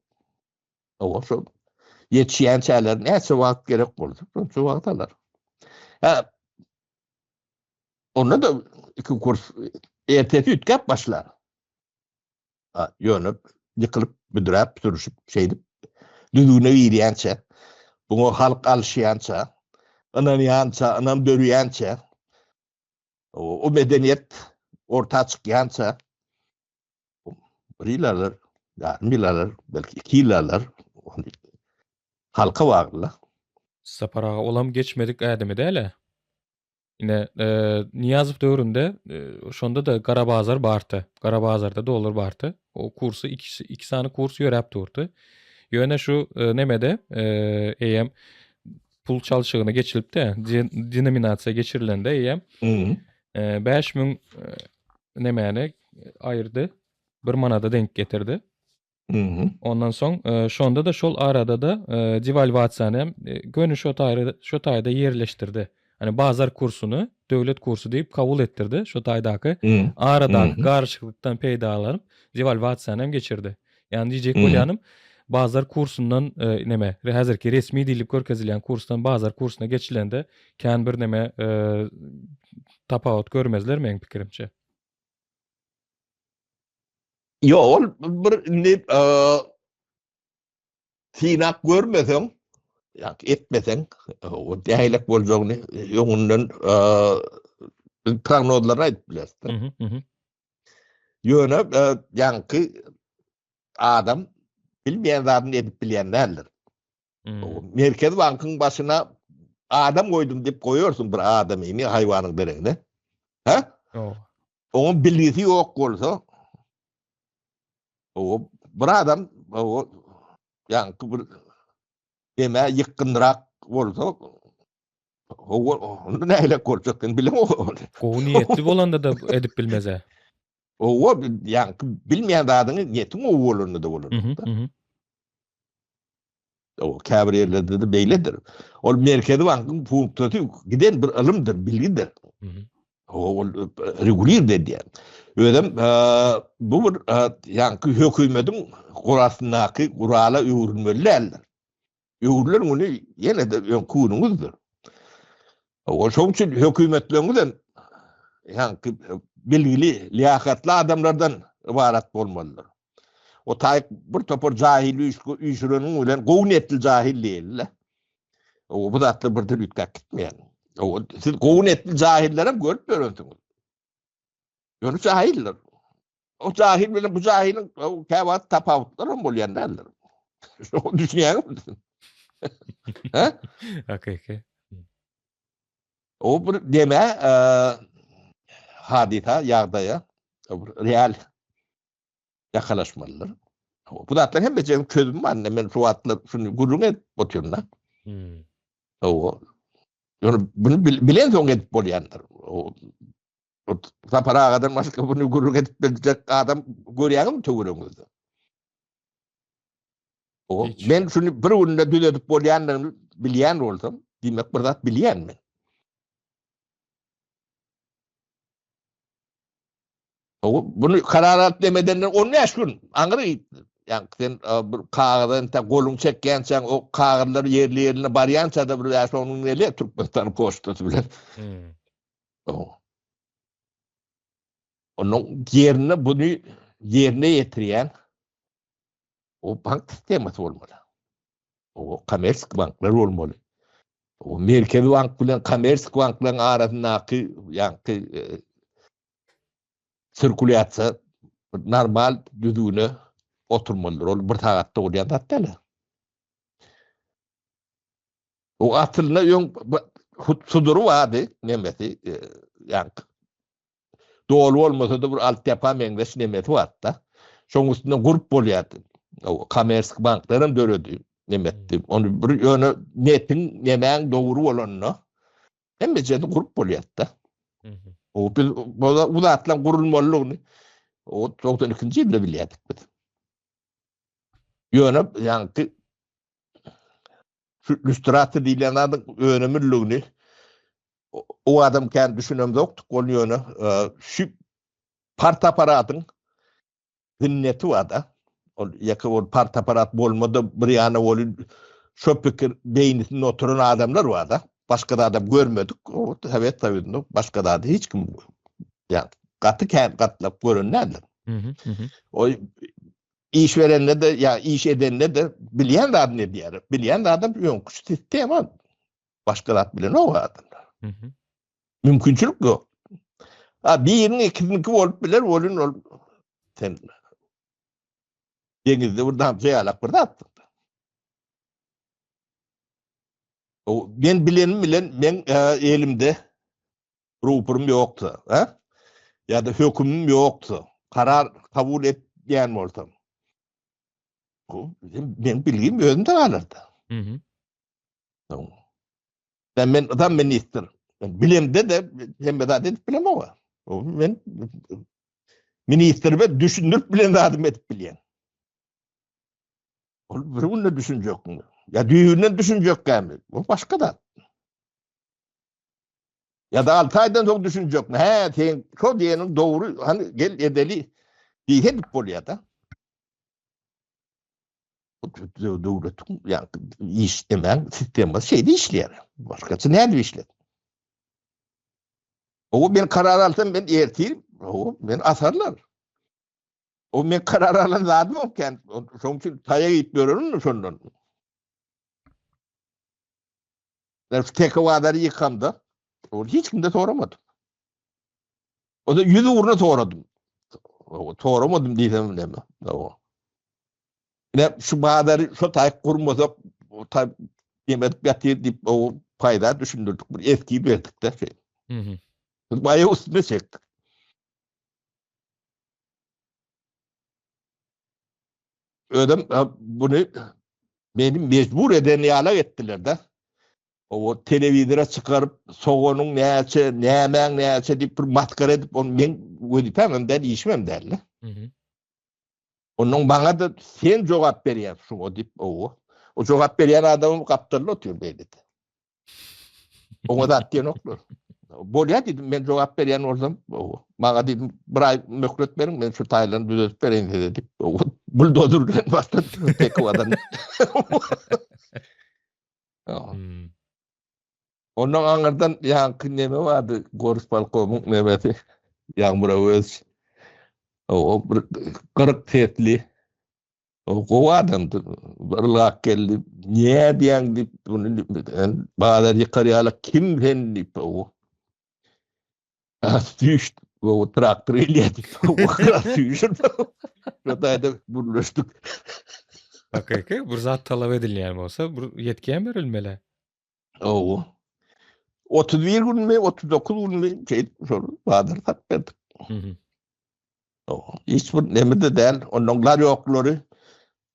O şo ýetişýän çäler näçe wagt gerek bolsa, şonça wagt alar. Ha, onda da 2 kurs ertesi ütkep başlar. Ha, ýönüp, ýykylyp, büdräp, sürüşüp, şeýdip, düzüne ýerýänçe, buňa halk alşýança, anam dörýänçe, o medeniýet orta çykýança, 1 ýyl alar, ýarym ýyl alar, belki 2 ýyl alar, halka wagtla. Saparaga olam geçmedik adamy däle. Ine Niýazow döwründe şonda da Garabazar barty. Garabazarda dolar barty. O kursy iki sany kurs ýöräp durdy. Ýöne şu nemede eýem pul çalşygyna geçilipde denominasiýa geçirilende eýem 5.000 nemäne aýyrdy. 1 manada denk getirdi. Ondan soň şonda da şol arada da devalwasiýany gönü şo taýda ýerleşdirdi. Hani bazar kursunu döwlet kursu diýip kabul ettirdi. Şo taýdaky aradaky garşyklikdan peýda alanıp devalwasiýany geçirdi. Ýani diýjek bolýanym bazar kursundan neme häzirki resmi dilip görkezilýän kursdan bazar kursuna geçilende kän bir neme tapawut görmezler meň pikirimçe. Yo, ol bir tinak görmeseň, ýa-ni etmeseň, o däýlek boljagyny ýoňundan prognozlar aýdyp bilersiň. Ýöne ýanky adam bilmeýän zadyny edip bilýänlerdir. Merkez Bankyň başyna adam goýdum diýip goýyorsun bir adamy, haýwanyň bereňde. Ha? Oňun bilgisi ýok bolsa, o bir adam o ýanky bir deme ýykyndyrak bolsa, o näle gorjakyn bilen o. Gowy niýetli bolanda da edip bilmeze. O ýanky bilmeýän zadyny niýetiň o bolanda da bolar. O käbir ýerlerde de beýledir. Ol Merkezi Bankyň funksyony giden bir ilmdir, bilgidir. O regulir dediler. Ödem bu bir ýanky hökümetiň gurasyndaky gurala öwrülmeler. Öwrüler onu ýene de öňkünüňizdir. O şoň üçin hökümetlerden ýanky bilgili, liýakatly adamlardan ibarat bolmalydyr. O taýyk bir topar jahil üýşüreniň bilen gownetli jahil diýerler. O bu zatly bir dil ýetkek gitmeýän. O siz gownetli jahillere görüp görüyorsunuz. Ýöne jahiller. O jahil bilen bu jahiliň käwat tapawutlary bolýanlar. Şo düşünýärmiň? Ha? Hakiki. O bir deme hadisa ýagdaýa real ýakalaşmalydyr. Bu zatlar hem bejem közüm var. Men şu atlar şunu gurrun edip otyrlar. O ýöne bunu bilen soň edip bolýandyr. O saparagadan başga bunu gurrun edip biljek adam görýärmi töwereňizde? O men şunu bir günde düledip bolýandygyny bilýän bolsam, diýmek bir zat bilýänmi? O bunu kararat demeden 15 gün aňyry ýa-ni sen bir kagadan ta goluň çekkençäň o kagyrlar ýerli ýerine barýança da bir ýaşanyň nele Türkmenistan poçtasy bilen. Onuň ýerine bunu ýerine ýetirýän o bank sistematy bolmaly. O kommersiýa banklar bolmaly. O Merkezi Bank bilen kommersiýa banklaryň arasyndaky ýa-ni sirkulyasiýa normal düzüne oturmalydyr. Ol bir tagatda bolýan zatlar. O atlyna ýöň sudury wady, nemesi ýa-ni dolu bolmasa da bir altyapa meňdeş nemesi watda. Şoň üstüne gurup bolýardy. O kommersiýa banklaryň döredi nemetdi. Onu bir ýöne netin nemäň dogry bolanyna hemme jerde gurup bolýardy. O bu zatlar gurulmalylygyny o 92-nji ýylda bilýärdik biz. Ýöne ýanky illüstrasiýa diýilen adyň önemliligini o adam kän düşünemzokdy. Ol ýöne şu part aparatyň hinneti wada. Ol ýa-ki ol part aparat bolmady bir ýana ol şo pikir beýninde oturan adamlar wada. Başka da adam görmedik. O evet tabii başka da hiç kim yani katı katlap görünlerdir. O iş verenle de ya iş edenle de bilyen de adam ne diyor. Bilyen de adam yok. Sistem var. Başka da bilen o adam. Mümkünçülük yok. Ha birinin ikincisi olup bilir olun sen denizde buradan şey alak burada attın. O ben bilen ben elimde rupurum yoktu, ha? Ya da hükümüm yoktu. Karar kabul etmeyen olsam. Ben bilgim özümde kalırdı. Mhm. Ben adam minister. Ben bilemde de hem de edip bilem o. Ben minister ve düşündürüp bilen adım etip bilen. Bunu düşünecek mi? Ya düğünden düşünecek mi? O başka da. Ya da 6 aydan sonra düşünecek mi? He, sen şu diyenin doğru hani gel edeli diye hep oluyor da. Devletin yani işlemen sistemi şeyde işleyen. Başkası nerede işler? O ben karar alsam ben erteyim. O ben asarlar. O ben karar alan zaten o kendi. Onun için taya gitmiyorum mu sonundan? Ben tek vadarı yıkamda. O hiç kimde soramadım. O da 100 uğruna soradım. O soramadım diyeceğim ne mi? O. Ne şu vadarı şu tay kurmasak o tay yemek yatır deyip o payda düşündürdük. Bir eskiyi verdik de şey. Mhm. Bayağı üstüne çektik. Ödem bunu benim mecbur eden yala ettiler de. O televizyona çıkarıp soğunun neyse, neymen neyse deyip bir matkara edip onu ben ödipemem der, işmem derler. Mhm. Onun bana da sen cevap veriyen şu deyip o. O cevap veriyen adamı kaptırlı oturuyor böyle de. Ona da attığı nokta. Bolya dedim ben cevap veriyen orsam o. Bana dedim bırak mökret verin ben şu Tayland'ı düzeltip vereyim dedim. O buldozurken başta tek o adam. Hmm. Onun anırdan yankı neme vardı. Gorus Balkom'un nemesi. Yağmura öz. O kırık tetli. O kova adamdı. Barılak geldi. Niye diyen deyip bunu bağlar yıkarıyala kim sen deyip o. Düştü. O traktör iliyedi. O kadar düştü. Rotayda buluştuk. Hakiki bir zat talap edilýän bolsa, bir yetkiýen berilmeli. O. 31 gün mü 39 gün mü şey soru bağlar tak verdik. Mhm. O. Hiç bu nemede değil. Onun yokları.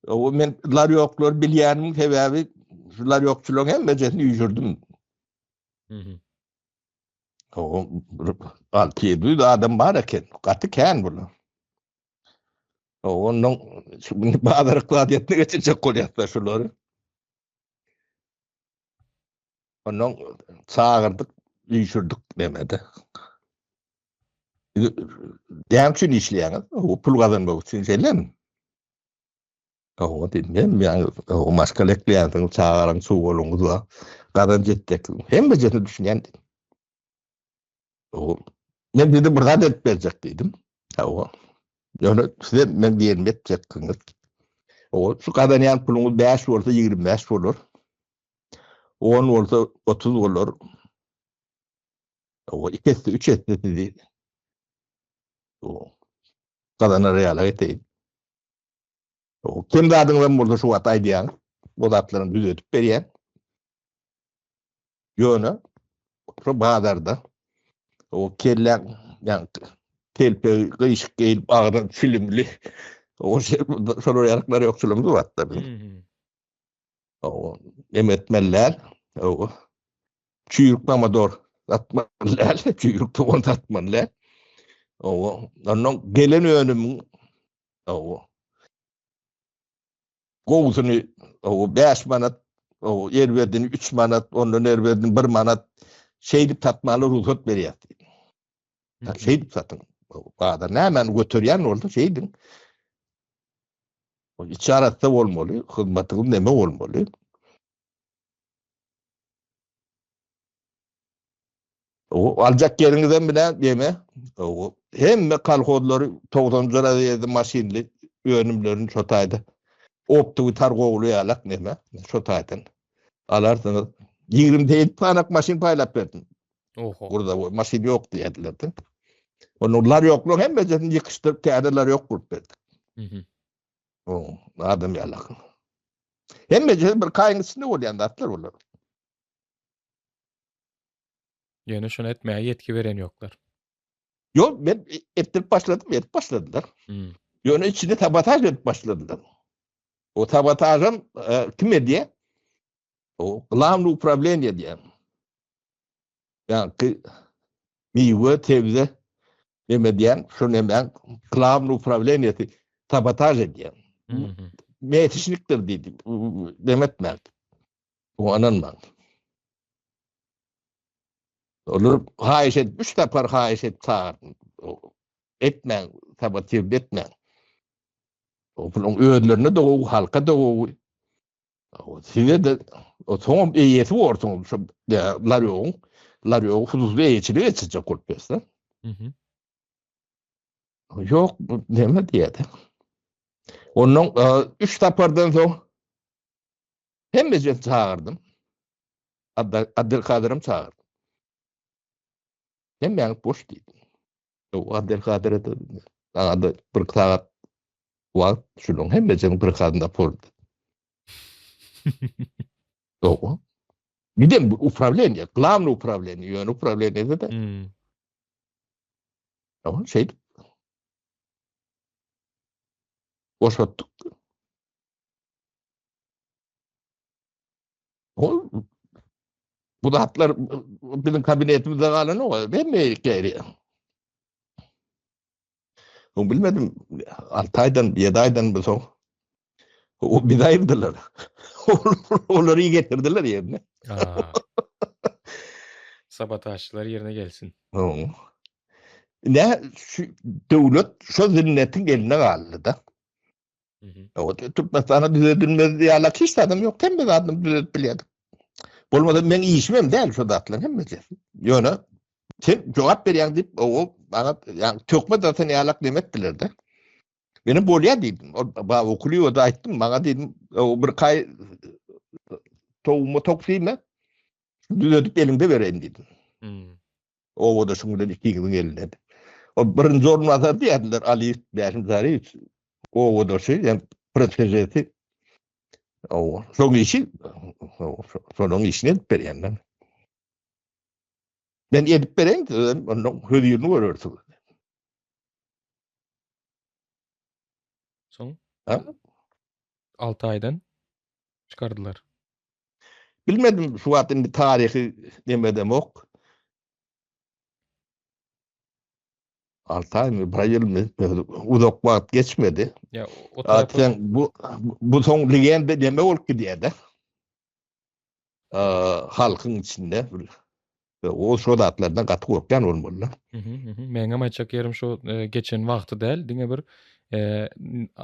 O men yoklar bilýänimin sebäbi şular yokçuluğun hem mecesini yüzürdüm. Mhm. O 6-7 adam var eken. Katı ken bunu. O onun bazı kladiyetine geçecek kolyatlar şuları. Onun çağırdık, yüzürdük demedi. Dämçin işleýän, o pul kazanmak için şeyler. O dedim yani o maskalekleýän çağıran suwolunuzla kazan jettek. Hem mecesini düşünýän. O men dedim bir adet berjek dedim. O. Yani size men diyelim eteceksiniz. O şu kazanýan puluňuz 5 bolsa 25 bolar. 10 bolsa 30 bolar. O ikisi 3 etdi dedi. O kazanan reala eteyim. O kim dadın burada şu atay diýen. O zatlaryny düzeltip berýän. Ýöne şu bazarda o kellen yani telpe gıyşık gelip ağdan filmli o şey sonra yarıklar yokçuluğumuz var tabii. Mhm. O emetmeller o çüyük mamador atmanlar çüyük toğun atmanlar o onun gelen önümün o kovusunu o 5 manat o yer verdin 3 manat onun yer verdin 1 manat şeydi tatmalı ruhsat berýär. Mhm. Şeydi satın. Bağda ne hemen götürýän oldu şeydin. O içaratda bolmaly, hyzmatyň neme bolmaly. O aljak yeriňizden bilen deme. O hemme kalkozlary 90-njy ýerde maşinli önümlerini şotaýdy. Optugy targowly ýalak neme şotaýdyn. Alarsyňyz 27 panak maşin paýlap berdim. Oho. Burada o maşin ýok diýdiler. Onlar ýokluň hemmejesini ýykyşdyryp täzeler ýok bolup berdi. Mhm. O adam ýalak. Hemmejesi bir kaýňysynda bolýan zatlar bolar. Ýöne şonu etmäge yetki beren ýoklar. Yok ben ettirip başladım, etip başladılar. Mhm. Ýöne içinde sabotaj edip başladılar. O sabotajım kime diye? O glavno upravlение diye. Yani miyve tevze demediyen şunu hemen glavno upravlение sabotaj ediyor. Hı hı. Metişliktir dedi. Demetmez. O ananmaz. Olur hayiş etmiş de par hayiş et sağır. Etmen, sabotiv etmen. O bunun öğünlerine de o halka da o size de o son iyisi orsun. Larıyor huzurlu eğitili geçecek korkuyorsun. Hı hı. Yok deme diye de. Onun 3 tapardan sonra hem de çağırdım. Abdülkadir'im çağırdım. Hem ben boş değildim. O Abdülkadir'e de bana da bir saat var. Şunun hem de bir kadında pordu. O. Bir de upravlение, главное управление, yön upravlение de Hı. ama şey boşalttık. O bu da hatlar bizim kabinetimizde kalan o. Ben mi geri? O bilmedim. 6 aydan 7 aydan mı son? O bir ayırdılar. Onları iyi getirdiler yerine. Aa, sabotajçılar yerine gelsin. O. Ne şu devlet şu zilletin eline kaldı da. Hı hı. O Türkmenistan'a düzeltilmez diye alak hiç adam yok. Tembel adam düzeltbiliyordu. Olmadı ben iyi işmem değil şu datlan hem de. Yöne sen cevap veriyorsun deyip o bana yani tökme zaten yalak demettiler de. Benim bolya dedim. Bana okuluyor da açtım. Bana dedim o bir kay tohumu toklayayım düzeltip elimde vereyim dedim. Hı. O da şunu dedi ikimizin elinde. O birinci zorun atar diyediler Ali Beşim Zari. O da şey yani protejesi. O son işi son işini edip veriyorum. Ben edip vereyim onun hürriyetini görürsün. Son Ha? 6 aydan çıkardılar. Bilmedim şu vatin bir tarihi demedim ok. 6 ay mı, bir yıl mı? Uzak vakit geçmedi. Ya o tarafa Zaten bu son legende deme ol ki diye de. Halkın içinde o şodatlardan katı korkan olmalı. hı hı, hı hı. Meňe maçak yerim şu geçen wagty däl, diňe bir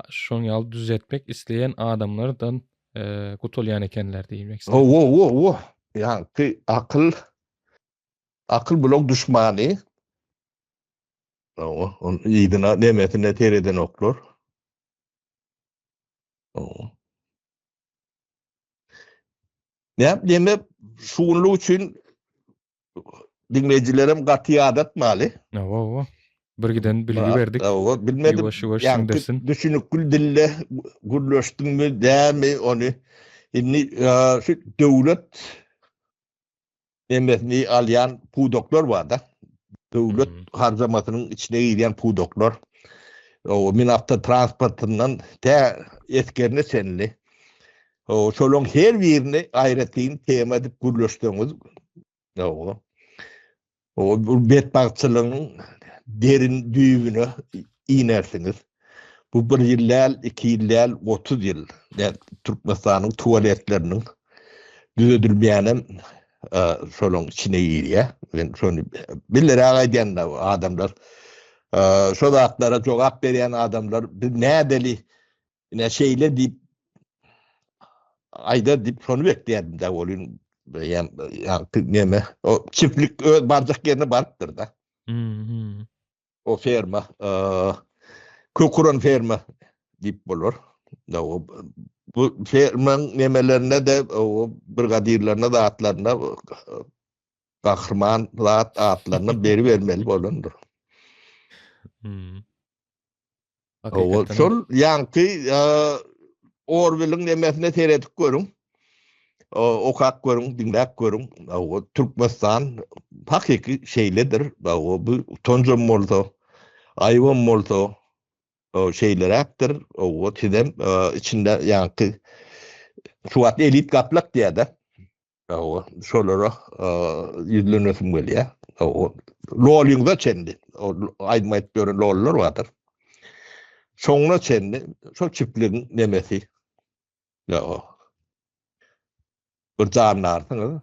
şoň ýaly düzeltmek isleýän adamlardan gutulýan ekenler diýmek O istedim. o o o. Yani ki akıl blok düşmanı. O on iyidina nemetine tereden oklor. O. Ne deme şuunlu için dinleyicilerim katı adet mali. Owo, birgiden bilgi berdik. O bilmedim Ýuwaş-ýuwaş yani süňdersin. düşünüp gül dille gürleştin mü değil mi onu şimdi şu devlet emretini alayan pudoklar var da devlet Hmm. harcamasının içine giren pudoklar o minafta transportundan te etkerine senli o şolong her birini ayretin tema edip gürleştiğimiz o bu betbaktçılığın derin düğümüne inersiniz. Bu bir yıllar, 2 yıllar, 30 yıl. Yani Türkmenistan'ın tuvaletlerinin düzedilmeyenin şolun içine giriyor. Ben şunu birileri ağayan da adamlar. Şu dağıtlara cevap veren adamlar ne deli ne şeyle deyip ayda deyip şunu bekleyelim de olun. Yani neme o çiftlik barcak yerine barktır da. Mhm. O ferma Kukuran ferma deyip bulur. O bu fermanın nemelerine de o brigadirlerine de atlarına kahraman atlarına beri vermeli bolundur. Hmm. O Hakikaten şol yankı Orwell'ın nemesine seyredip görün. Okak görün, dinlek görün. O Türkmenistan hakiki şeyledir. O bu tonjon molto, ayvan molto. o şeyleräkdir. O tidem içinde ýanky şu wagt elit gaplak diýär-de. O şolara ýüzlenesim gelýär. O rolüňde çendi. O aýdmaýyp gören rollar bardyr. Şoňla çendi. Şo çipligiň nemesi. Ya o. Bir janlarsyňyz.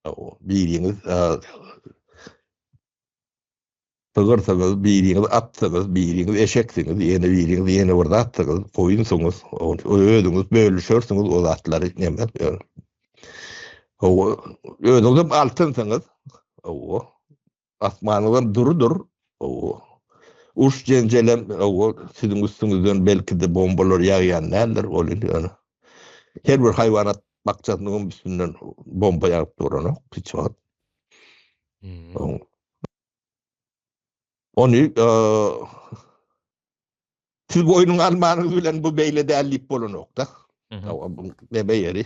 O biriňiz Tygyrsyňyz, biriňiz atsyňyz, biriňiz eşeksiňiz, ýene biriňiz ýene bir atsyňyz, goýunsyňyz, özüňiz bölüşersiňiz o zatlary näme? O özüňiz altynsyňyz, o asmanyňyz durudur, o uş jenjelem, o siziň üstüňizden belki de bombalar ýagýan nädir, ol her bir haýwanat bakçasynyň üstünden bomba ýagyp duran, hiç wagt. Onu siz boynuň almanyňyz bilen bu beýle dälip bolanokda. Neme ýeri?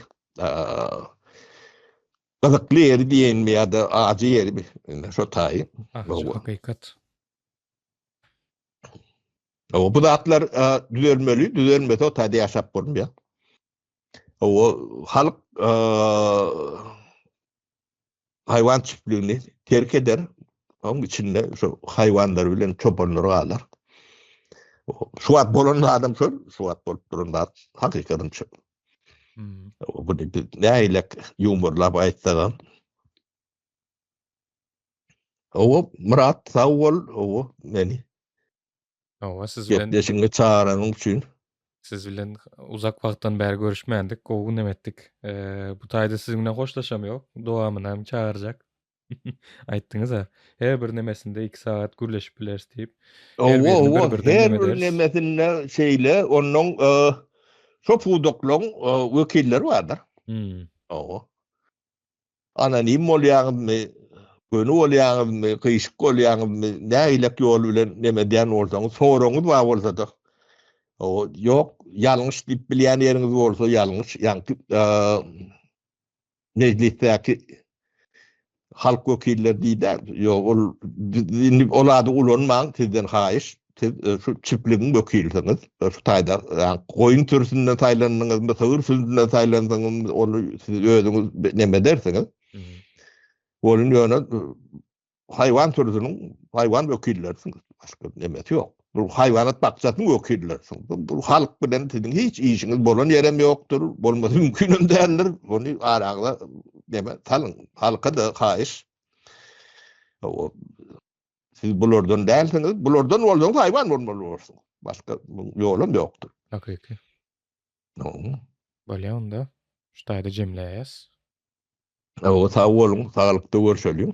Gazykly ýeri diýenmi ýa-da ajy ýeri şo taýy. Hakykat. Bu zatlar düzelmeli, düzelmese o taýda ýaşap bolmaýar. O halyk haýwan çiftligini terk eder. Onun içinde şu hayvanlar bilen çobanlar galar. Şu wagt bolan adam şol, şu wagt bolup duranda hakykatyn şu. Bu näýlek ýumurlap aýtsagan. O Murat Sawol, o meni. Siz bilen Ýetdeşiňe çağıranyň üçin. Siz bilen uzak wagtdan bäri görüşmeýändik, gowy nemetdik. Bu taýda siz bilen hoşlaşamýok. Dowamyna çağırjak. Aýtdyňyz ha. Her bir nemesinde 2 saat gürleşip bilersiz diýip. Her bir nemesinde şeýle onuň şo pudoklaň wekilleri bardyr. O. Anonim bolýarmy, gönü bolýarmy, gyşyk bolýarmy, näýlek ýol bilen neme diýen bolsaňyz, soraňyz bar bolsa-da. O ýok, ýalňyş diýip bilýän ýeriňiz bolsa ýalňyş, ýanky meclisdäki halk wekilleri diýder. Ýok, olady ulanmaň, sizden haýyş, siz şu çipligiň wekilsiňiz. Şu taýda goýun türüsinden taýlandyňyz, sığır türüsinden taýlandyňyz, onu siz özüňiz neme dersiňiz. Olun ýöne haýwan türüsiniň haýwan wekilleriňiz. Başga nemesi ýok. Bu haýwanat bakçasynyň wekilleriňiz. Bu halk bilen siziň hiç işiňiz bolan ýerem ýokdur. Bolmasy mümkin däldir. Onu aragda neme talyň. Halka da haýyş. O siz bulardan dälsiňiz, bulardan bolsaňyz haýwan bolmaly bolursyň. Başga ýolum ýokdur. Hakyky. Bolýa onda. Şu taýda jemläýäs. O sag bolun, saglykda görüşelim.